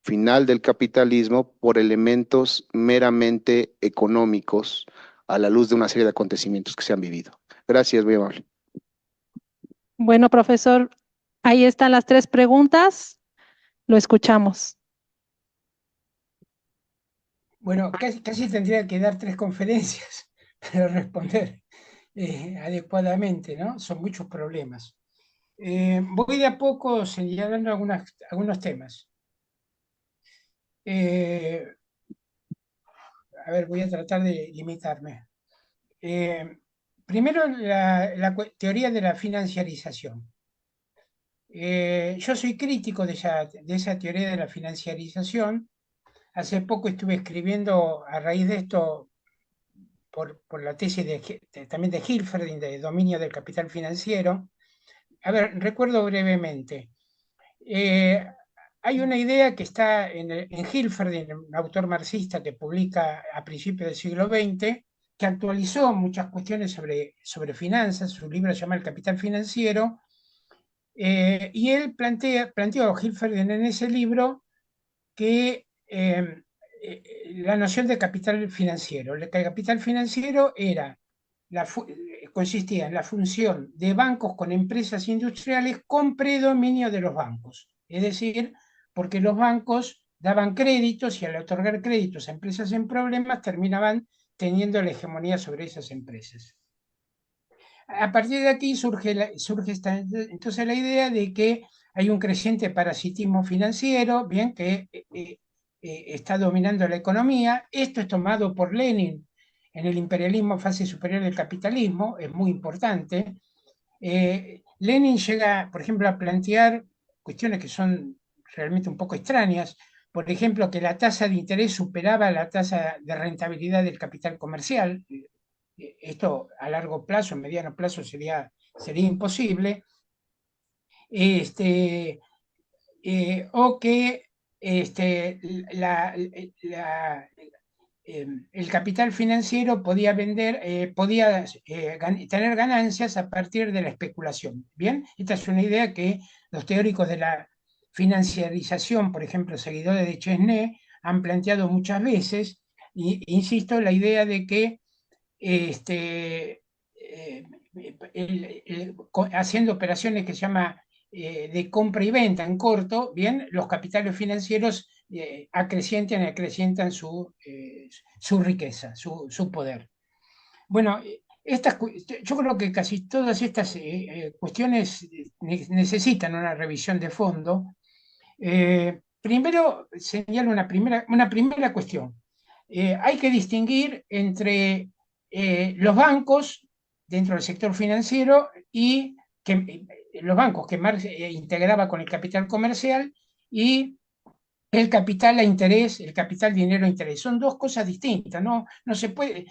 final del capitalismo por elementos meramente económicos a la luz de una serie de acontecimientos que se han vivido? Gracias, muy amable. Bueno, profesor, ahí están las 3 preguntas. Lo escuchamos. Bueno, casi tendría que dar 3 conferencias para responder adecuadamente, ¿no? Son muchos problemas. Voy de a poco señalando algunos temas. A ver, voy a tratar de limitarme. Primero, la teoría de la financiarización. Yo soy crítico de esa teoría de la financiarización. Hace poco estuve escribiendo a raíz de esto por la tesis también de Hilferding, de dominio del capital financiero. A ver, recuerdo brevemente. Hay una idea que está en Hilferding, un autor marxista que publica a principios del siglo XX, que actualizó muchas cuestiones sobre finanzas. Su libro se llama El capital financiero, y él planteó Hilferding en ese libro que la noción de capital financiero. El capital financiero consistía en la función de bancos con empresas industriales con predominio de los bancos. Es decir, porque los bancos daban créditos y al otorgar créditos a empresas en problemas terminaban teniendo la hegemonía sobre esas empresas. A partir de aquí surge entonces la idea de que hay un creciente parasitismo financiero, bien, que está dominando la economía. Esto es tomado por Lenin en el imperialismo, fase superior del capitalismo, es muy importante. Lenin llega, por ejemplo, a plantear cuestiones que son realmente un poco extrañas. Por ejemplo, que la tasa de interés superaba la tasa de rentabilidad del capital comercial. Esto a largo plazo, en mediano plazo sería imposible. O que la- el capital financiero podía tener ganancias a partir de la especulación. Bien, esta es una idea que los teóricos de la financiarización, por ejemplo, seguidores de Chesney, han planteado muchas veces. Y insisto, la idea de que eh, haciendo operaciones que se llama de compra y venta en corto, bien, los capitales financieros acrecientan su riqueza, su poder. Bueno, yo creo que casi todas estas cuestiones necesitan una revisión de fondo. Primero, señalo una primera cuestión. Hay que distinguir entre los bancos dentro del sector financiero y los bancos que Marx integraba con el capital comercial y el capital a interés, el capital dinero a interés. Son dos cosas distintas, no se puede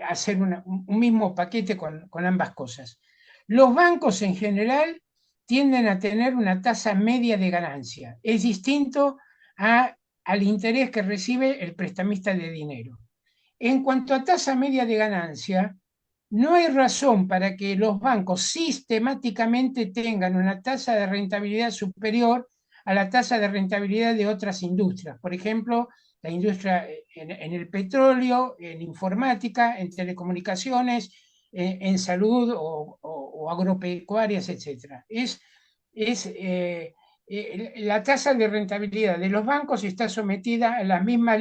hacer un mismo paquete con ambas cosas. Los bancos en general tienden a tener una tasa media de ganancia. Es distinto al interés que recibe el prestamista de dinero. En cuanto a tasa media de ganancia, no hay razón para que los bancos sistemáticamente tengan una tasa de rentabilidad superior a la tasa de rentabilidad de otras industrias. Por ejemplo, la industria en el petróleo, en informática, en telecomunicaciones, en salud o agropecuarias, etc. La tasa de rentabilidad de los bancos está sometida a las mismas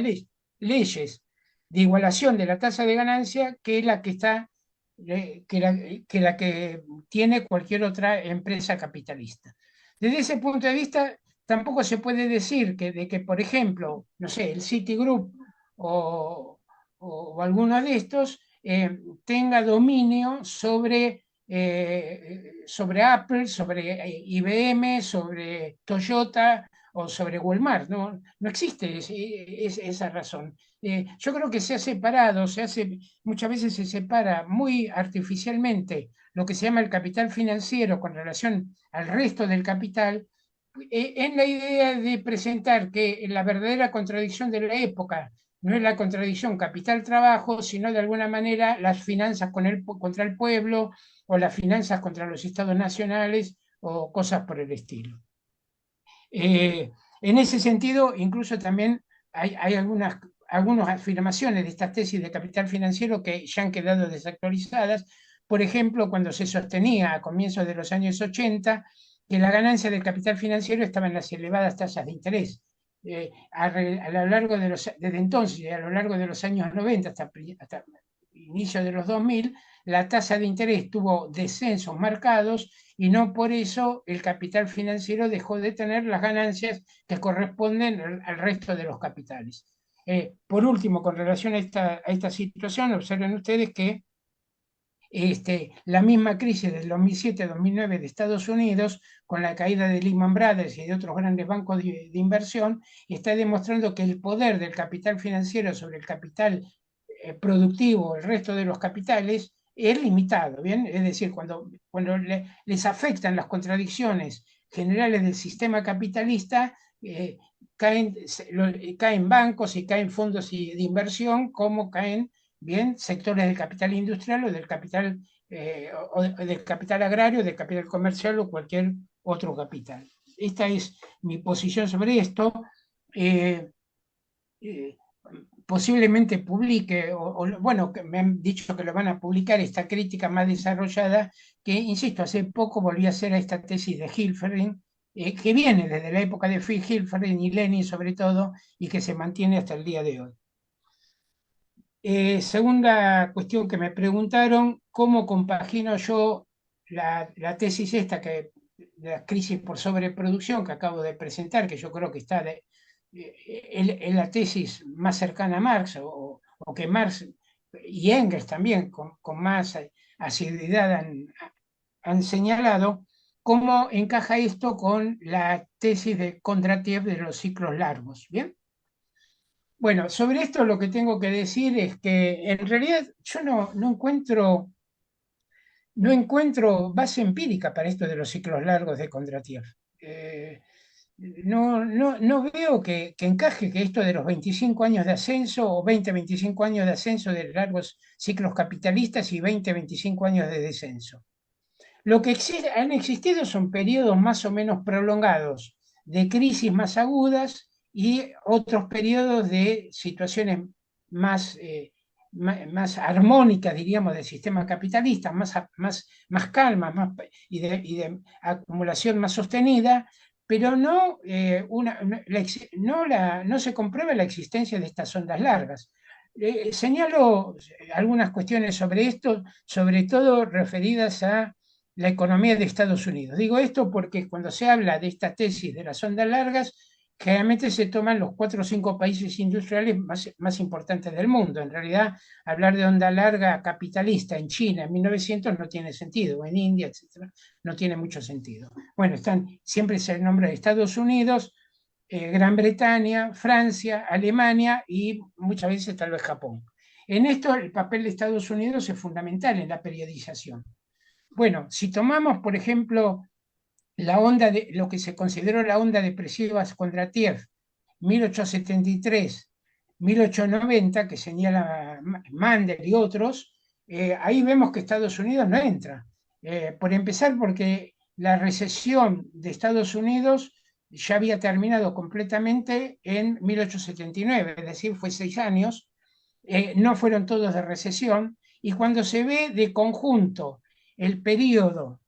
leyes de igualación de la tasa de ganancia que la que está que tiene cualquier otra empresa capitalista. Desde ese punto de vista, tampoco se puede decir de que, por ejemplo, no sé, el Citigroup o alguno de estos tenga dominio sobre Apple, sobre IBM, sobre Toyota o sobre Walmart. No existe esa razón. Yo creo que se ha separado, muchas veces se separa muy artificialmente lo que se llama el capital financiero con relación al resto del capital, en la idea de presentar que la verdadera contradicción de la época no es la contradicción capital-trabajo, sino de alguna manera las finanzas contra el pueblo o las finanzas contra los estados nacionales o cosas por el estilo. En ese sentido, incluso también hay algunas afirmaciones de estas tesis de capital financiero que ya han quedado desactualizadas. Por ejemplo, cuando se sostenía a comienzos de los años 80 que la ganancia del capital financiero estaba en las elevadas tasas de interés. Lo largo desde entonces y a lo largo de los años 90 hasta inicio de los 2000, la tasa de interés tuvo descensos marcados y no por eso el capital financiero dejó de tener las ganancias que corresponden al resto de los capitales. Por último, con relación a esta situación, observen ustedes que la misma crisis del 2007-2009 de Estados Unidos, con la caída de Lehman Brothers y de otros grandes bancos de inversión, está demostrando que el poder del capital financiero sobre el capital productivo, el resto de los capitales, es limitado, ¿bien? Es decir, cuando les afectan las contradicciones generales del sistema capitalista, caen bancos y caen fondos de inversión, como caen bien sectores del capital industrial o del capital agrario, del capital comercial o cualquier otro capital. Esta es mi posición sobre esto. Posiblemente publique, bueno, me han dicho que lo van a publicar, esta crítica más desarrollada, que, insisto, hace poco volví a hacer a esta tesis de Hilferding, que viene desde la época de Hilferding y Lenin sobre todo, y que se mantiene hasta el día de hoy. Segunda cuestión que me preguntaron, ¿cómo compagino yo la tesis esta, de la crisis por sobreproducción que acabo de presentar, que yo creo que está en la tesis más cercana a Marx, o que Marx y Engels también con más asiduidad han señalado? ¿Cómo encaja esto con la tesis de Kondratiev de los ciclos largos? ¿Bien? Bueno, sobre esto lo que tengo que decir es que en realidad yo no encuentro base empírica para esto de los ciclos largos de Kondratiev. no veo que encaje que esto de los 25 años de ascenso o 20, 25 años de ascenso de largos ciclos capitalistas y 20, 25 años de descenso. Lo que han existido son periodos más o menos prolongados de crisis más agudas y otros periodos de situaciones más, más armónicas, diríamos, del sistema capitalista, más calmas y de acumulación más sostenida, pero no se comprueba la existencia de estas ondas largas. Señalo algunas cuestiones sobre esto, sobre todo referidas a la economía de Estados Unidos. Digo esto porque cuando se habla de esta tesis de las ondas largas, generalmente se toman los 4 o 5 países industriales más importantes del mundo. En realidad, hablar de onda larga capitalista en China en 1900 no tiene sentido, o en India, etcétera, no tiene mucho sentido. Bueno, siempre se nombra Estados Unidos, Gran Bretaña, Francia, Alemania y muchas veces tal vez Japón. En esto el papel de Estados Unidos es fundamental en la periodización. Bueno, si tomamos, por ejemplo, lo que se consideró la onda depresiva Kondratiev, 1873-1890, que señala Mandel y otros, ahí vemos que Estados Unidos no entra. Por empezar, porque la recesión de Estados Unidos ya había terminado completamente en 1879, es decir, fue 6 años, no fueron todos de recesión, y cuando se ve de conjunto el periodo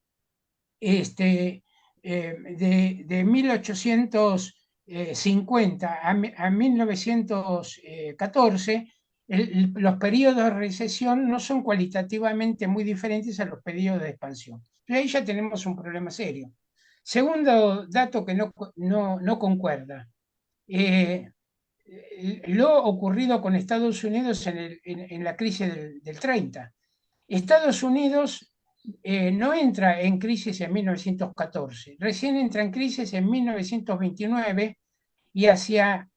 de 1850 a 1914, los periodos de recesión no son cualitativamente muy diferentes a los periodos de expansión. Y ahí ya tenemos un problema serio. Segundo dato que no concuerda. Lo ocurrido con Estados Unidos en la crisis del 30. Estados Unidos no entra en crisis en 1914, recién entra en crisis en 1929 y hacia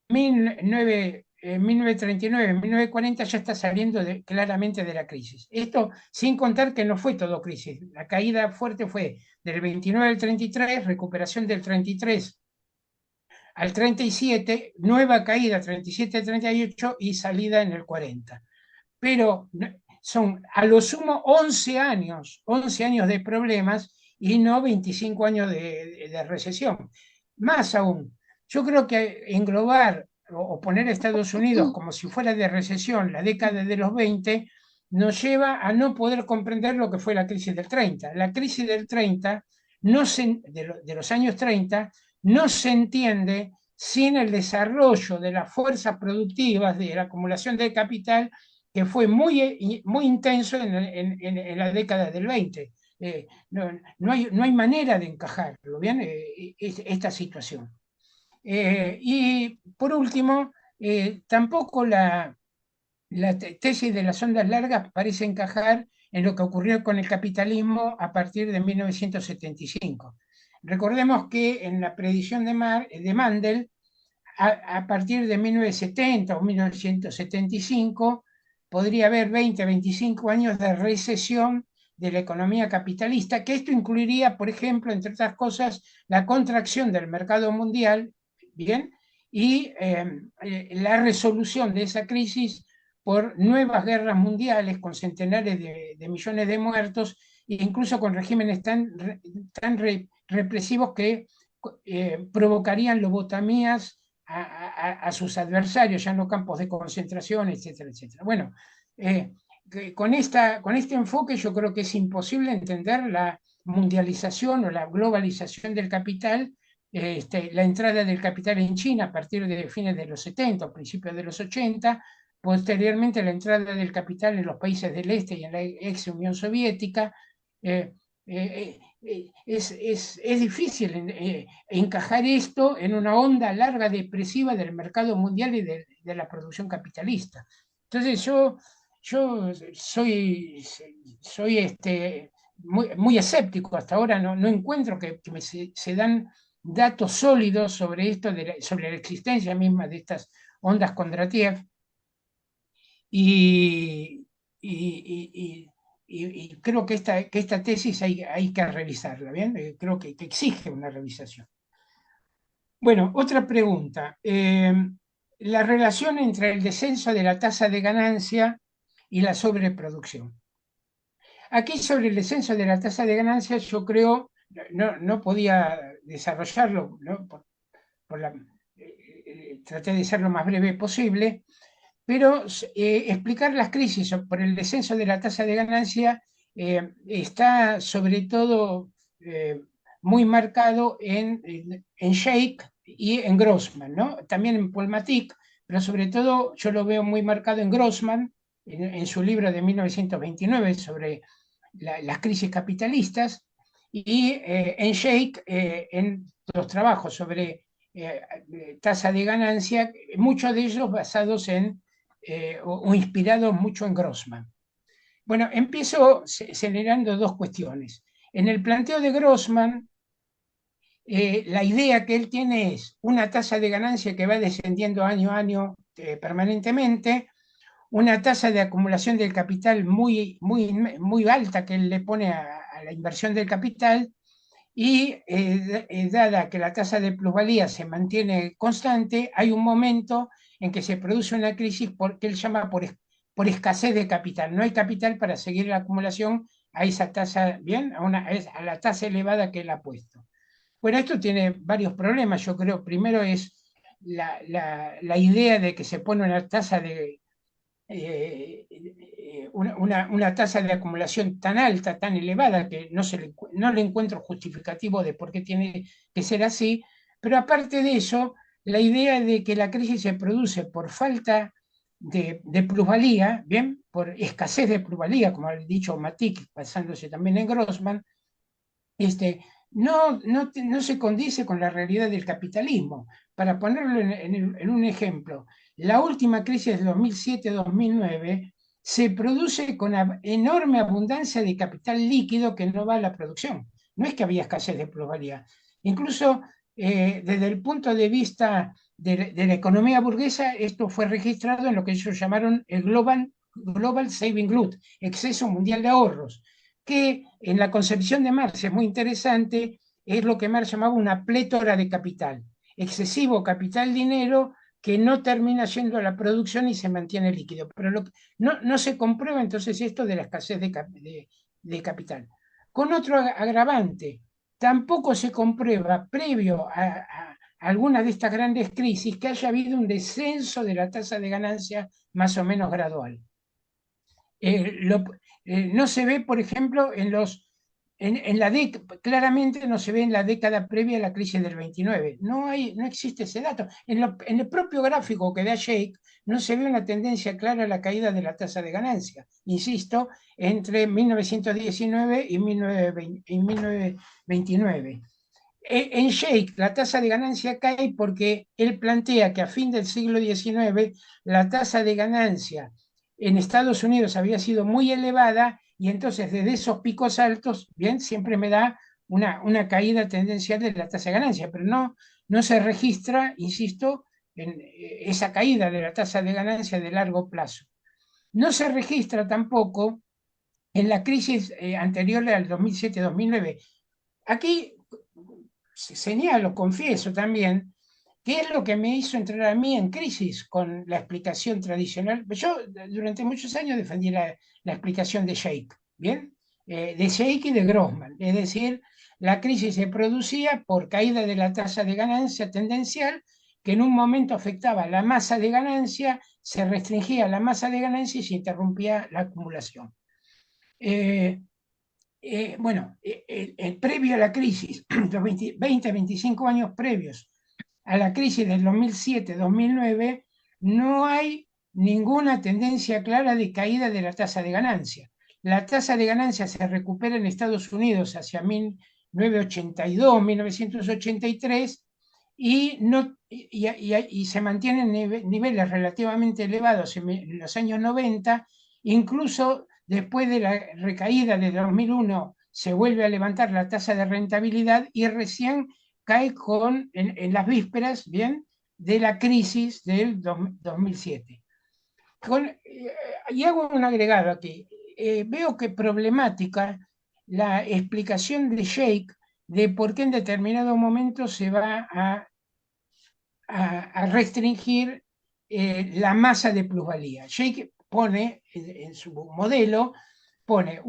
1939, 1940 ya está saliendo claramente de la crisis. Esto sin contar que no fue todo crisis. La caída fuerte fue del 29 al 33, recuperación del 33 al 37, nueva caída 37 al 38 y salida en el 40. Pero son a lo sumo 11 años de problemas y no 25 años de recesión. Más aún, yo creo que englobar o poner a Estados Unidos como si fuera de recesión la década de los 20 nos lleva a no poder comprender lo que fue la crisis del 30. La crisis del 30, de los años 30, no se entiende sin el desarrollo de las fuerzas productivas, de la acumulación de capital, que fue muy intenso en la década del 20. No hay manera de encajarlo, ¿bien? Esta situación. Y por último, tampoco la tesis de las ondas largas parece encajar en lo que ocurrió con el capitalismo a partir de 1975. Recordemos que en la predicción de Mandel, a partir de 1970 o 1975, podría haber 20, 25 años de recesión de la economía capitalista, que esto incluiría, por ejemplo, entre otras cosas, la contracción del mercado mundial, ¿bien? Y la resolución de esa crisis por nuevas guerras mundiales con centenares de millones de muertos e incluso con regímenes tan represivos que provocarían lobotomías a sus adversarios ya en los campos de concentración, etcétera, etcétera. Bueno, con este enfoque yo creo que es imposible entender la mundialización o la globalización del capital, la entrada del capital en China a partir de fines de los 70 o principios de los 80, posteriormente la entrada del capital en los países del este y en la ex Unión Soviética. Es difícil encajar esto en una onda larga depresiva del mercado mundial y de la producción capitalista. Entonces yo soy muy escéptico hasta ahora, no encuentro que se dan datos sólidos sobre esto, sobre la existencia misma de estas ondas Kondratiev, y creo que esta tesis hay que revisarla, ¿bien? Creo que exige una revisación. Bueno, otra pregunta. La relación entre el descenso de la tasa de ganancia y la sobreproducción. Aquí sobre el descenso de la tasa de ganancia yo creo, no podía desarrollarlo, ¿no? Traté de ser lo más breve posible, pero explicar las crisis por el descenso de la tasa de ganancia está sobre todo muy marcado en Sheikh y en Grossman, ¿no? También en Polmatic, pero sobre todo yo lo veo muy marcado en Grossman, en su libro de 1929 sobre las crisis capitalistas, y en Sheikh, en los trabajos sobre tasa de ganancia, muchos de ellos basados en o inspirados mucho en Grossman. Bueno, empiezo señalando dos cuestiones. En el planteo de Grossman, la idea que él tiene es una tasa de ganancia que va descendiendo año a año permanentemente, una tasa de acumulación del capital muy alta que él le pone a la inversión del capital, y dada que la tasa de plusvalía se mantiene constante, hay un momento en que se produce una crisis que él llama por escasez de capital. No hay capital para seguir la acumulación a esa tasa, ¿bien? A la tasa elevada que él ha puesto. Bueno, esto tiene varios problemas, yo creo. Primero es la idea de que se pone una tasa una tasa de acumulación tan alta, tan elevada, que no le encuentro justificativo de por qué tiene que ser así, pero aparte de eso, la idea de que la crisis se produce por falta de plusvalía, ¿bien? Por escasez de plusvalía, como ha dicho Matic, basándose también en Grossman, no se condice con la realidad del capitalismo. Para ponerlo en un ejemplo, la última crisis de 2007-2009 se produce con enorme abundancia de capital líquido que no va a la producción. No es que había escasez de plusvalía. Incluso desde el punto de vista de la economía burguesa, esto fue registrado en lo que ellos llamaron el Global Saving Glut, exceso mundial de ahorros, que en la concepción de Marx es muy interesante, es lo que Marx llamaba una plétora de capital, excesivo capital dinero que no termina yendo a la producción y se mantiene líquido. Pero no se comprueba entonces esto de la escasez de capital. Con otro agravante, tampoco se comprueba previo a alguna de estas grandes crisis que haya habido un descenso de la tasa de ganancia más o menos gradual. No se ve, por ejemplo, claramente no se ve en la década previa a la crisis del 29. No existe ese dato. En el propio gráfico que da Sheikh no se ve una tendencia clara a la caída de la tasa de ganancia, insisto, entre 1919 y 1929. En Sheikh la tasa de ganancia cae porque él plantea que a fin del siglo XIX la tasa de ganancia en Estados Unidos había sido muy elevada, y entonces desde esos picos altos, bien, siempre me da una caída tendencial de la tasa de ganancia, pero no se registra, insisto, en esa caída de la tasa de ganancia de largo plazo. No se registra tampoco en la crisis anterior al 2007-2009. Aquí señalo, confieso también, ¿qué es lo que me hizo entrar a mí en crisis con la explicación tradicional? Yo durante muchos años defendí la explicación de Sheikh, ¿bien? De Sheikh y de Grossman. Es decir, la crisis se producía por caída de la tasa de ganancia tendencial, que en un momento afectaba la masa de ganancia, se restringía la masa de ganancia y se interrumpía la acumulación. Bueno, previo a la crisis, los 25 años previos a la crisis del 2007-2009, no hay ninguna tendencia clara de caída de la tasa de ganancia. La tasa de ganancia se recupera en Estados Unidos hacia 1982, 1983, y se mantienen niveles relativamente elevados en los años 90, incluso después de la recaída de 2001 se vuelve a levantar la tasa de rentabilidad y recién cae en las vísperas, ¿bien?, de la crisis del 2007. Y hago un agregado aquí. Veo que problemática la explicación de Sheikh de por qué en determinado momento se va a a restringir la masa de plusvalía. Jake pone en su modelo, pone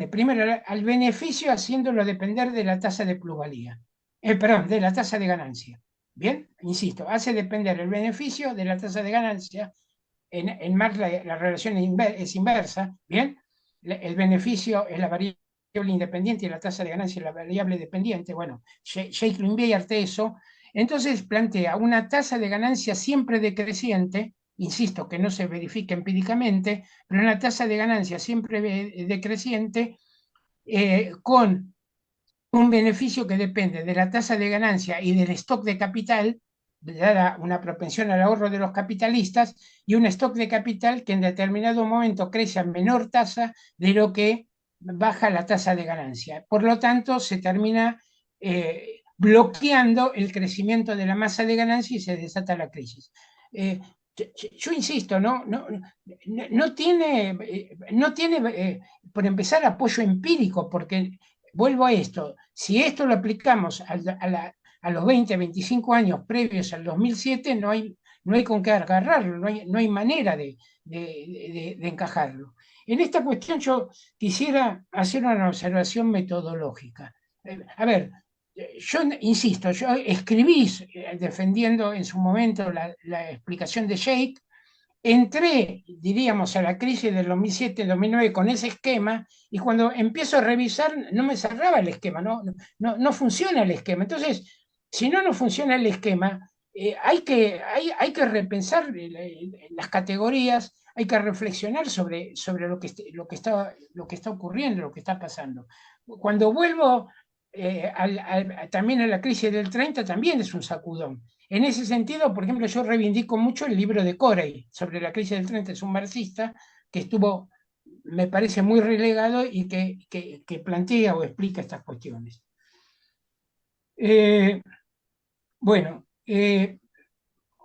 primero al beneficio haciéndolo depender de la tasa de plusvalía, perdón, de la tasa de ganancia. Bien, insisto, hace depender el beneficio de la tasa de ganancia. En Marx la relación es inversa, ¿bien? El beneficio es la variable independiente y la tasa de ganancia es la variable dependiente. Bueno, Jake lo invierte eso. Entonces plantea una tasa de ganancia siempre decreciente, insisto, que no se verifica empíricamente, pero una tasa de ganancia siempre decreciente con un beneficio que depende de la tasa de ganancia y del stock de capital, dada una propensión al ahorro de los capitalistas, y un stock de capital que en determinado momento crece a menor tasa de lo que baja la tasa de ganancia. Por lo tanto, se termina bloqueando el crecimiento de la masa de ganancia y se desata la crisis. Yo insisto, no tiene, por empezar, apoyo empírico, porque vuelvo a esto, si esto lo aplicamos a los 20, 25 años previos al 2007, no hay con qué agarrarlo, no hay manera de encajarlo. En esta cuestión yo quisiera hacer una observación metodológica. A ver, yo insisto, yo escribí defendiendo en su momento la explicación de Jake. Entré, diríamos, a la crisis del 2007-2009 con ese esquema y cuando empiezo a revisar no me cerraba el esquema, no funciona el esquema. Entonces, si no funciona el esquema, hay que repensar las categorías, hay que reflexionar sobre lo que está ocurriendo, lo que está pasando. Cuando vuelvo también a la crisis del 30, también es un sacudón. En ese sentido, por ejemplo, yo reivindico mucho el libro de Corey sobre la crisis del 30, es un marxista que estuvo, me parece, muy relegado y que plantea o explica estas cuestiones. Bueno,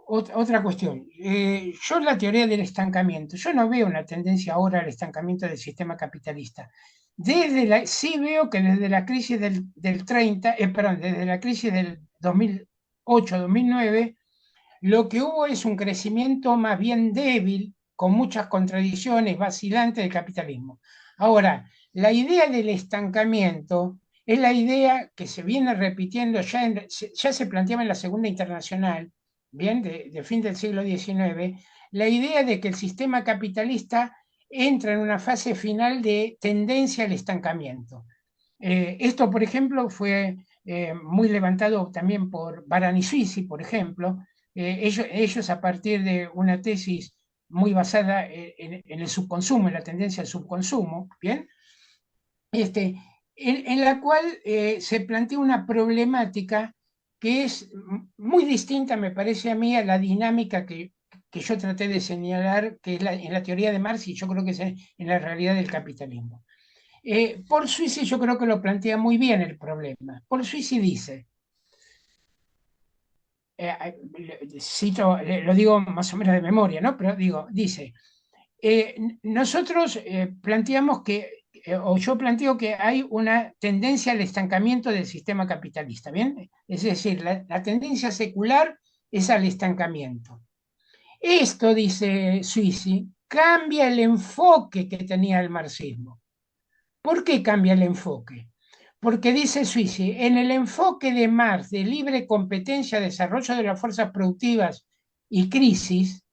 otra cuestión. Yo la teoría del estancamiento, yo no veo una tendencia ahora al estancamiento del sistema capitalista. Sí veo que desde la crisis del 30, perdón, desde la crisis del 2008-2009, lo que hubo es un crecimiento más bien débil, con muchas contradicciones, vacilante del capitalismo. Ahora, la idea del estancamiento es la idea que se viene repitiendo, ya se planteaba en la Segunda Internacional, bien, de fin del siglo XIX, la idea de que el sistema capitalista entra en una fase final de tendencia al estancamiento. Esto, por ejemplo, fue muy levantado también por Baranisuisi, por ejemplo. Ellos a partir de una tesis muy basada en el subconsumo, en la tendencia al subconsumo, ¿bien? En la cual se plantea una problemática que es muy distinta, me parece a mí, a la dinámica que yo traté de señalar, que es en la teoría de Marx, y yo creo que es en la realidad del capitalismo. Paul Suissi yo creo que lo plantea muy bien el problema. Paul Suissi dice, cito, lo digo más o menos de memoria, ¿no? Pero dice, nosotros planteamos o yo planteo que hay una tendencia al estancamiento del sistema capitalista, ¿bien? Es decir, la tendencia secular es al estancamiento. Esto, dice Suissi, cambia el enfoque que tenía el marxismo. ¿Por qué cambia el enfoque? Porque dice Suissi, en el enfoque de Marx de libre competencia, desarrollo de las fuerzas productivas y crisis,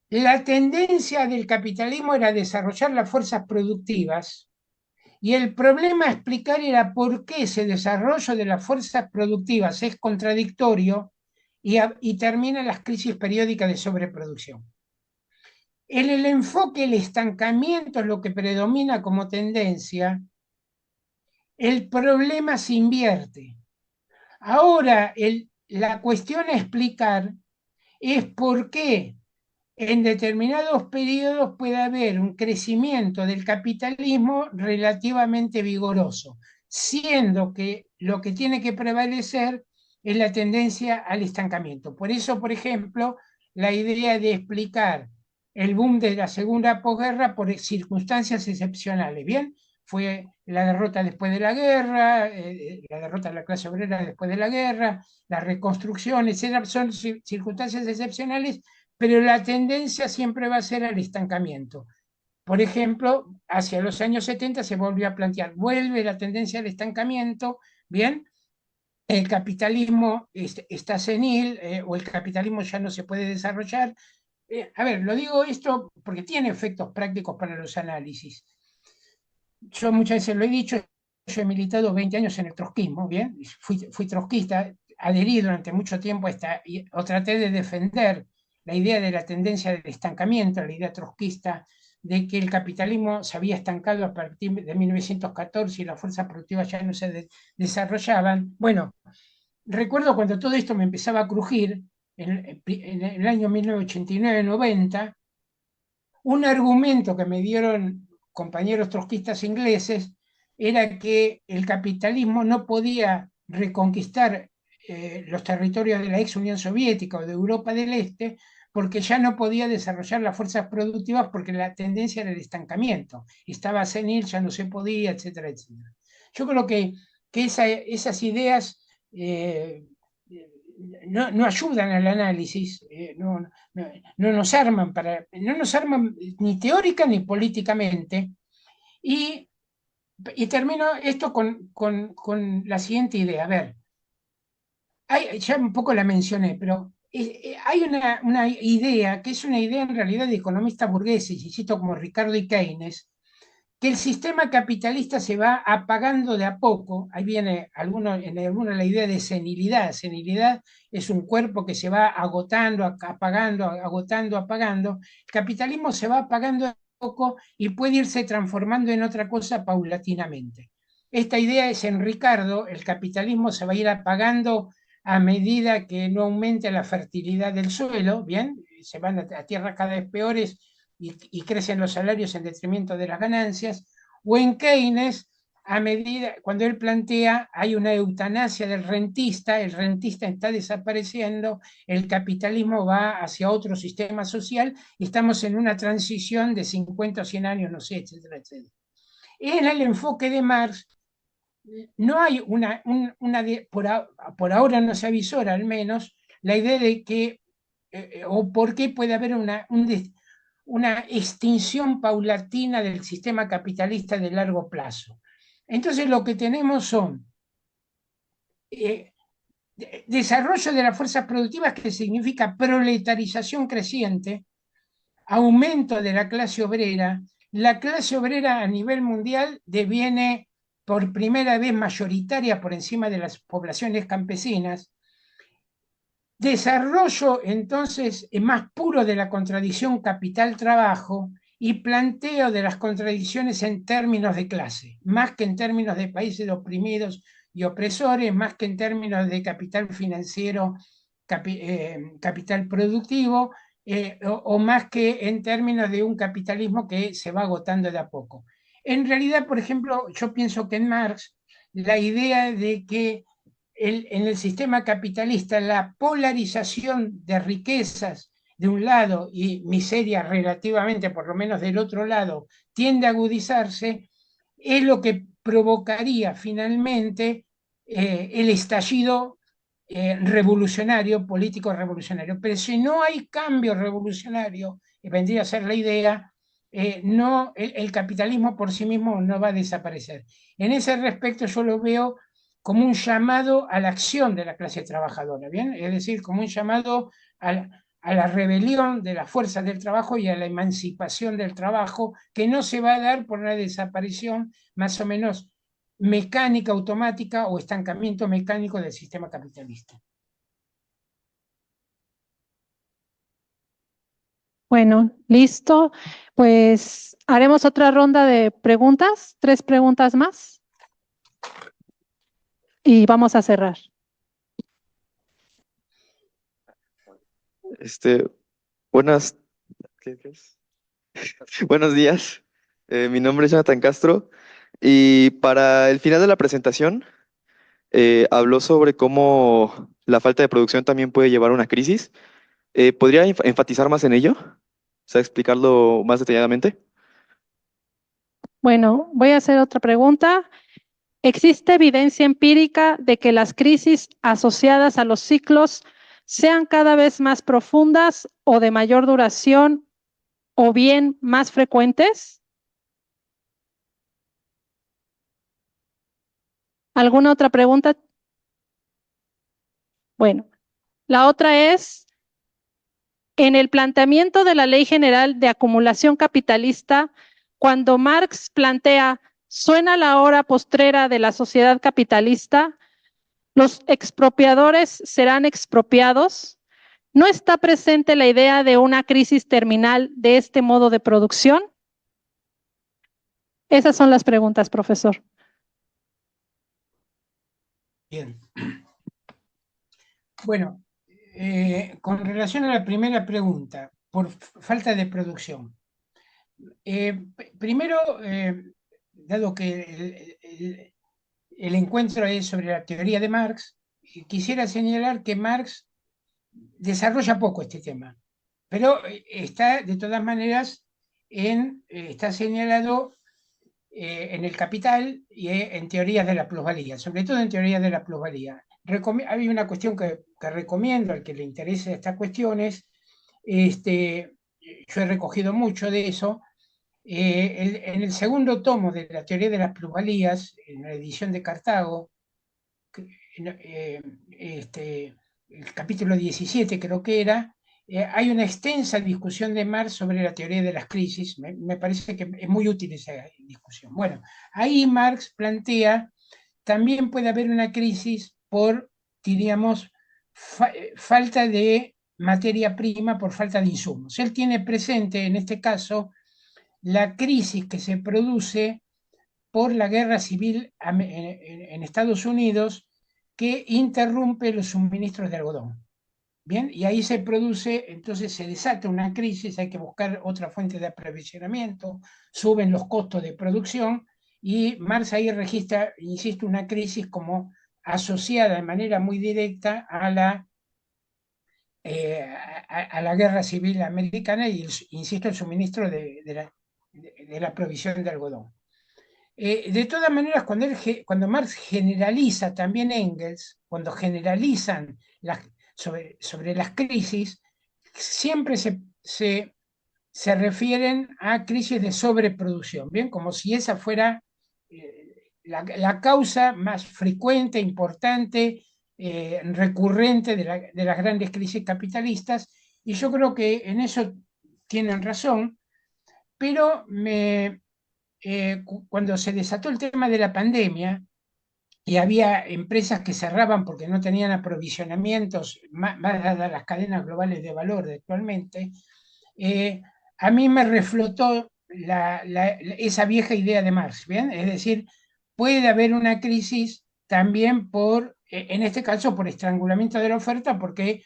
la tendencia del capitalismo era desarrollar las fuerzas productivas y el problema a explicar era por qué ese desarrollo de las fuerzas productivas es contradictorio y termina las crisis periódicas de sobreproducción. En el enfoque, el estancamiento es lo que predomina como tendencia. El problema se invierte. Ahora, la cuestión a explicar es por qué en determinados periodos puede haber un crecimiento del capitalismo relativamente vigoroso, siendo que lo que tiene que prevalecer es la tendencia al estancamiento. Por eso, por ejemplo, la idea de explicar el boom de la segunda posguerra por circunstancias excepcionales, ¿bien? fue la derrota después de la guerra, la derrota de la clase obrera después de la guerra, la reconstrucción, etcétera, son circunstancias excepcionales, pero la tendencia siempre va a ser al estancamiento. Por ejemplo, hacia los años 70 se volvió a plantear, vuelve la tendencia al estancamiento, ¿bien? El capitalismo está senil, o el capitalismo ya no se puede desarrollar. A ver, lo digo esto porque tiene efectos prácticos para los análisis. Yo muchas veces lo he dicho, yo he militado 20 años en el trotskismo, ¿bien? Fui trotskista, adherí durante mucho tiempo a esta, o traté de defender la idea de la tendencia del estancamiento, la idea trotskista de que el capitalismo se había estancado a partir de 1914 y las fuerzas productivas ya no se desarrollaban. Bueno, recuerdo cuando todo esto me empezaba a crujir, en el año 1989-90, un argumento que me dieron compañeros trotskistas ingleses era que el capitalismo no podía reconquistar los territorios de la ex Unión Soviética o de Europa del Este porque ya no podía desarrollar las fuerzas productivas porque la tendencia era el estancamiento. Estaba senil, ya no se podía, etcétera, etcétera. Yo creo que esas ideas no ayudan al análisis, no nos arman no nos arman ni teórica ni políticamente. Y termino esto con la siguiente idea. A ver, ya un poco la mencioné, pero hay una idea que es una idea en realidad de economistas burgueses, y cito como Ricardo y Keynes, que el sistema capitalista se va apagando de a poco. Ahí viene en alguno la idea de senilidad. Senilidad es un cuerpo que se va agotando, apagando, agotando, apagando. El capitalismo se va apagando de a poco y puede irse transformando en otra cosa paulatinamente. Esta idea es en Ricardo, el capitalismo se va a ir apagando a medida que no aumente la fertilidad del suelo, ¿bien? Se van a tierras cada vez peores y crecen los salarios en detrimento de las ganancias, o en Keynes, a medida, cuando él plantea, hay una eutanasia del rentista, el rentista está desapareciendo, el capitalismo va hacia otro sistema social, y estamos en una transición de 50 o 100 años, no sé, etcétera, etcétera. En el enfoque de Marx, no hay por ahora no se avisora al menos, la idea de que, o por qué puede haber una extinción paulatina del sistema capitalista de largo plazo. Entonces lo que tenemos son desarrollo de las fuerzas productivas, que significa proletarización creciente, aumento de la clase obrera. La clase obrera a nivel mundial deviene por primera vez mayoritaria por encima de las poblaciones campesinas. Desarrollo entonces más puro de la contradicción capital-trabajo y planteo de las contradicciones en términos de clase, más que en términos de países oprimidos y opresores, más que en términos de capital financiero, capital productivo, o más que en términos de un capitalismo que se va agotando de a poco. En realidad, por ejemplo, yo pienso que en Marx la idea de que en el sistema capitalista la polarización de riquezas de un lado y miseria relativamente, por lo menos del otro lado, tiende a agudizarse, es lo que provocaría finalmente el estallido revolucionario, político revolucionario. Pero si no hay cambio revolucionario, vendría a ser la idea, no, el capitalismo por sí mismo no va a desaparecer. En ese respecto yo lo veo como un llamado a la acción de la clase trabajadora, ¿bien? Es decir, como un llamado a la rebelión de las fuerzas del trabajo y a la emancipación del trabajo, que no se va a dar por una desaparición más o menos mecánica, automática o estancamiento mecánico del sistema capitalista. Bueno, listo. Pues haremos otra ronda de preguntas, 3 preguntas más. Y vamos a cerrar. Buenos días. Mi nombre es Jonathan Castro y para el final de la presentación habló sobre cómo la falta de producción también puede llevar a una crisis. ¿Podría enfatizar más en ello? O sea, explicarlo más detalladamente. Bueno, voy a hacer otra pregunta. ¿Existe evidencia empírica de que las crisis asociadas a los ciclos sean cada vez más profundas o de mayor duración o bien más frecuentes? ¿Alguna otra pregunta? Bueno, la otra es, en el planteamiento de la Ley General de Acumulación Capitalista, cuando Marx plantea, suena la hora postrera de la sociedad capitalista, los expropiadores serán expropiados. ¿No está presente la idea de una crisis terminal de este modo de producción? Esas son las preguntas, profesor. Bien. Bueno, con relación a la primera pregunta, por falta de producción. Primero, dado que el encuentro es sobre la teoría de Marx, quisiera señalar que Marx desarrolla poco este tema, pero está de todas maneras está señalado en el Capital y en teorías de la plusvalía, sobre todo en teorías de la plusvalía. Hay una cuestión que recomiendo al que le interese estas cuestiones. Yo he recogido mucho de eso. En el segundo tomo de la teoría de las plusvalías, en la edición de Cartago, el capítulo 17 creo que era, hay una extensa discusión de Marx sobre la teoría de las crisis. Me parece que es muy útil esa discusión. Bueno, ahí Marx plantea, también puede haber una crisis por, diríamos, falta de materia prima, por falta de insumos. Él tiene presente, en este caso, la crisis que se produce por la guerra civil en Estados Unidos, que interrumpe los suministros de algodón. Bien, y ahí se produce, entonces se desata una crisis, hay que buscar otra fuente de aprovisionamiento, suben los costos de producción y Marx ahí registra, insisto, una crisis como asociada de manera muy directa a la guerra civil americana y, insisto, el suministro de la provisión de algodón. De todas maneras, cuando Marx generaliza, también Engels, cuando generalizan sobre las crisis, siempre se refieren a crisis de sobreproducción, ¿bien? Como si esa fuera la causa más frecuente, importante, recurrente de las grandes crisis capitalistas, y yo creo que en eso tienen razón, pero cuando se desató el tema de la pandemia y había empresas que cerraban porque no tenían aprovisionamientos, más dadas las cadenas globales de valor de actualmente, a mí me reflotó esa vieja idea de Marx, ¿bien? Es decir, puede haber una crisis también en este caso, por estrangulamiento de la oferta, porque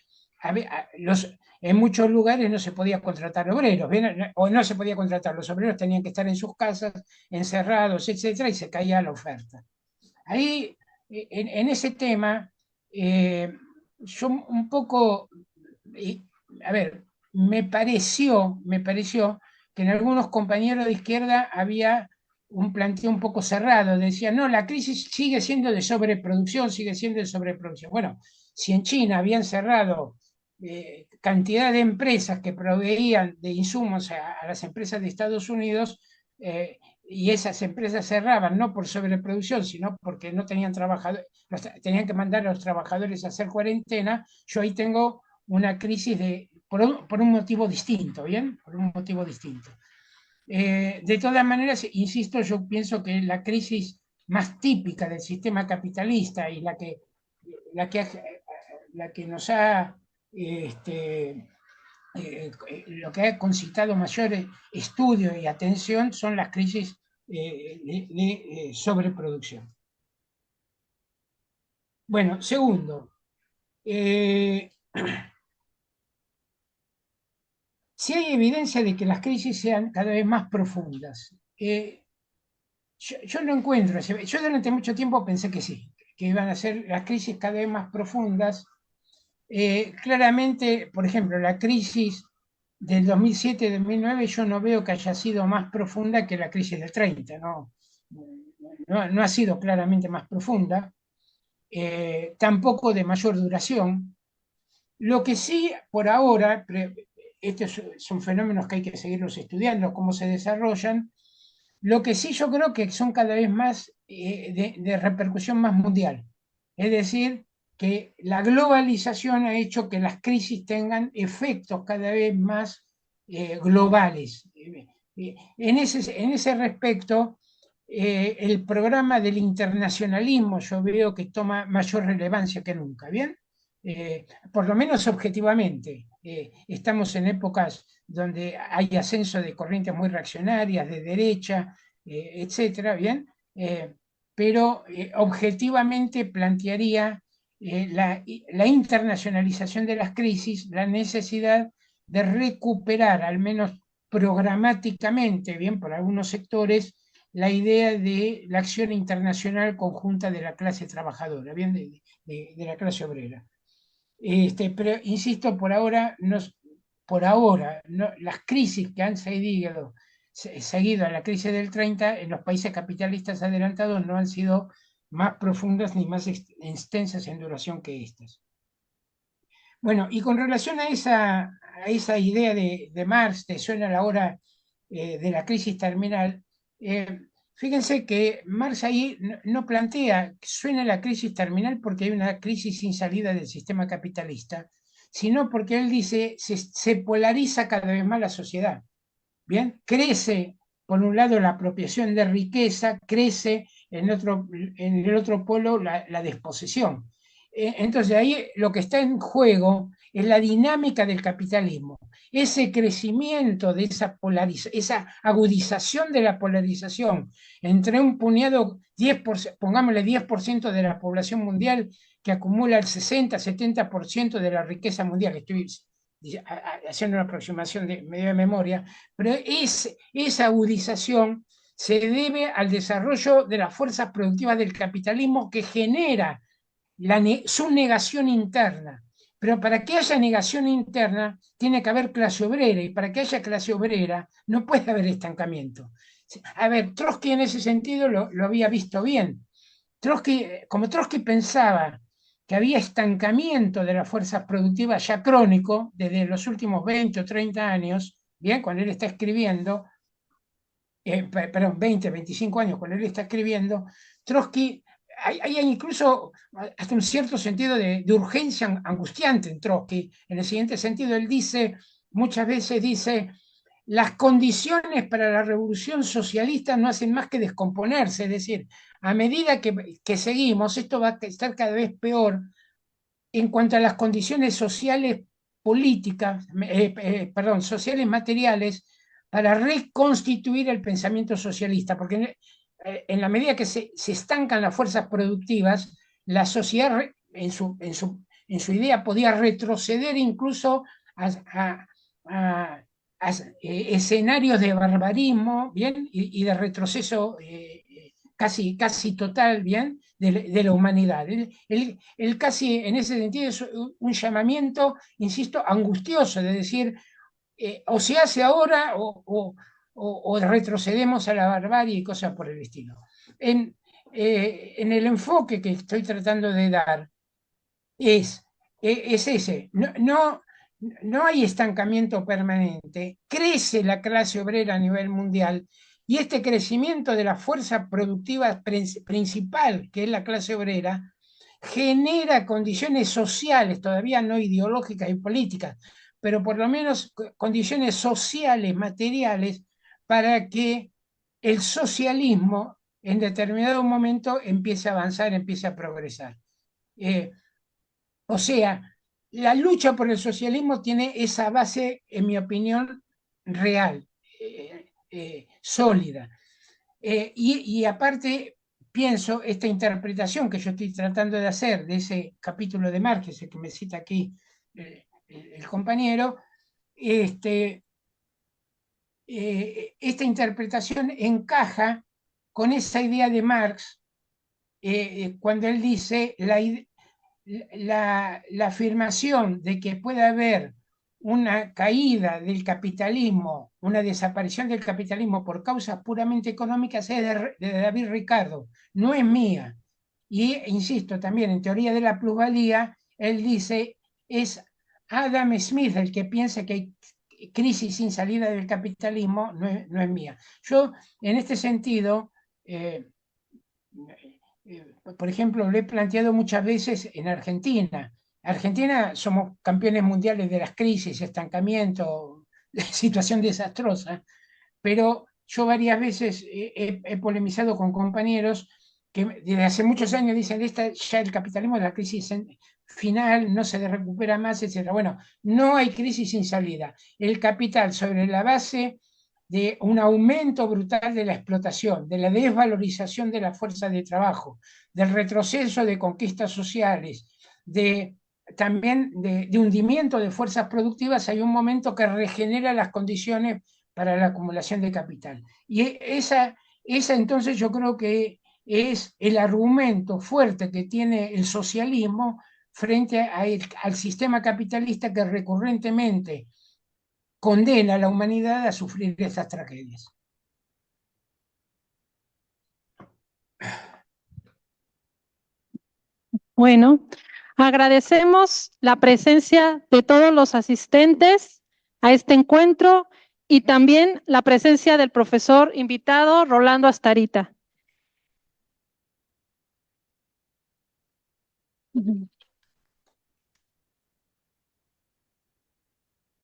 en muchos lugares no se podía contratar obreros, ¿bien? O no se podía contratar, los obreros tenían que estar en sus casas, encerrados, etcétera, y se caía la oferta. Ahí, en ese tema, yo un poco, a ver, me pareció que en algunos compañeros de izquierda había un planteo un poco cerrado. Decían, no, la crisis sigue siendo de sobreproducción, sigue siendo de sobreproducción. Bueno, si en China habían cerrado cantidad de empresas que proveían de insumos a las empresas de Estados Unidos, y esas empresas cerraban no por sobreproducción, sino porque no tenían trabajadores, tenían que mandar a los trabajadores a hacer cuarentena, yo ahí tengo una crisis por un motivo distinto, ¿bien? Por un motivo distinto. De todas maneras, insisto, yo pienso que la crisis más típica del sistema capitalista y la que nos ha lo que ha concitado mayor estudio y atención son las crisis de sobreproducción. Bueno, segundo, si hay evidencia de que las crisis sean cada vez más profundas, yo no encuentro, yo durante mucho tiempo pensé que sí, que iban a ser las crisis cada vez más profundas. Claramente, por ejemplo, la crisis del 2007 y 2009 yo no veo que haya sido más profunda que la crisis del 30, no ha sido claramente más profunda, tampoco de mayor duración. Lo que sí, por ahora, estos son fenómenos que hay que seguirlos estudiando, cómo se desarrollan, lo que sí yo creo que son cada vez más de repercusión más mundial. Es decir, que la globalización ha hecho que las crisis tengan efectos cada vez más globales. En ese respecto, el programa del internacionalismo yo veo que toma mayor relevancia que nunca, ¿bien? Por lo menos objetivamente. Estamos en épocas donde hay ascenso de corrientes muy reaccionarias, de derecha, etcétera, ¿bien? Pero objetivamente plantearía la internacionalización de las crisis, la necesidad de recuperar, al menos programáticamente, bien, por algunos sectores, la idea de la acción internacional conjunta de la clase trabajadora, bien, de la clase obrera. Pero insisto, por ahora las crisis que han seguido a la crisis del 30 en los países capitalistas adelantados no han sido más profundas ni más extensas en duración que estas. Bueno, y con relación a esa idea de Marx, ¿te suena la hora de la crisis terminal? Fíjense que Marx ahí no plantea que suena la crisis terminal porque hay una crisis sin salida del sistema capitalista, sino porque él dice se polariza cada vez más la sociedad. Bien, crece por un lado la apropiación de riqueza, crece en el otro polo la desposesión. Entonces ahí lo que está en juego es la dinámica del capitalismo, ese crecimiento de esa agudización de la polarización entre un puñado, 10%, pongámosle 10% de la población mundial que acumula el 60-70% de la riqueza mundial. Estoy haciendo una aproximación de medio de memoria, pero esa agudización se debe al desarrollo de las fuerzas productivas del capitalismo que genera su negación interna. Pero para que haya negación interna tiene que haber clase obrera, y para que haya clase obrera no puede haber estancamiento. A ver, Trotsky en ese sentido lo había visto bien. Como Trotsky pensaba que había estancamiento de las fuerzas productivas ya crónico desde los últimos 20 o 30 años, bien, cuando él está escribiendo, perdón, 20, 25 años cuando él está escribiendo, Trotsky, hay incluso hasta un cierto sentido de urgencia angustiante en Trotsky. En el siguiente sentido, él dice, muchas veces dice, las condiciones para la revolución socialista no hacen más que descomponerse, es decir, a medida que seguimos, esto va a estar cada vez peor en cuanto a las condiciones sociales políticas, sociales materiales, para reconstituir el pensamiento socialista, porque en la medida que se estancan las fuerzas productivas, la sociedad en su idea podía retroceder incluso a escenarios de barbarismo, ¿bien? Y de retroceso casi total, ¿bien? De la humanidad. Él casi en ese sentido es un llamamiento, insisto, angustioso, de decir, o se hace ahora o retrocedemos a la barbarie y cosas por el estilo. En el enfoque que estoy tratando de dar es ese. No hay estancamiento permanente, crece la clase obrera a nivel mundial y este crecimiento de la fuerza productiva principal, que es la clase obrera, genera condiciones sociales, todavía no ideológicas y políticas, pero por lo menos condiciones sociales, materiales, para que el socialismo en determinado momento empiece a avanzar, empiece a progresar. O sea, la lucha por el socialismo tiene esa base, en mi opinión, real, sólida. Y aparte, pienso, esta interpretación que yo estoy tratando de hacer de ese capítulo de Marx, ese que me cita aquí el compañero, esta interpretación encaja con esa idea de Marx cuando él dice la afirmación de que puede haber una caída del capitalismo, una desaparición del capitalismo por causas puramente económicas es de David Ricardo, no es mía. Y insisto también, en teoría de la plusvalía, él dice, es Adam Smith el que piensa que hay crisis sin salida del capitalismo, no es mía. Yo, en este sentido, por ejemplo, lo he planteado muchas veces en Argentina. Argentina somos campeones mundiales de las crisis, estancamiento, situación desastrosa, pero yo varias veces he polemizado con compañeros que desde hace muchos años dicen, ya el capitalismo es la crisis final, no se recupera más, etc. Bueno, no hay crisis sin salida. El capital, sobre la base de un aumento brutal de la explotación, de la desvalorización de la fuerza de trabajo, del retroceso de conquistas sociales, también de hundimiento de fuerzas productivas, hay un momento que regenera las condiciones para la acumulación de capital. Y esa entonces yo creo que es el argumento fuerte que tiene el socialismo frente al sistema capitalista que recurrentemente condena a la humanidad a sufrir estas tragedias. Bueno, agradecemos la presencia de todos los asistentes a este encuentro y también la presencia del profesor invitado Rolando Astarita.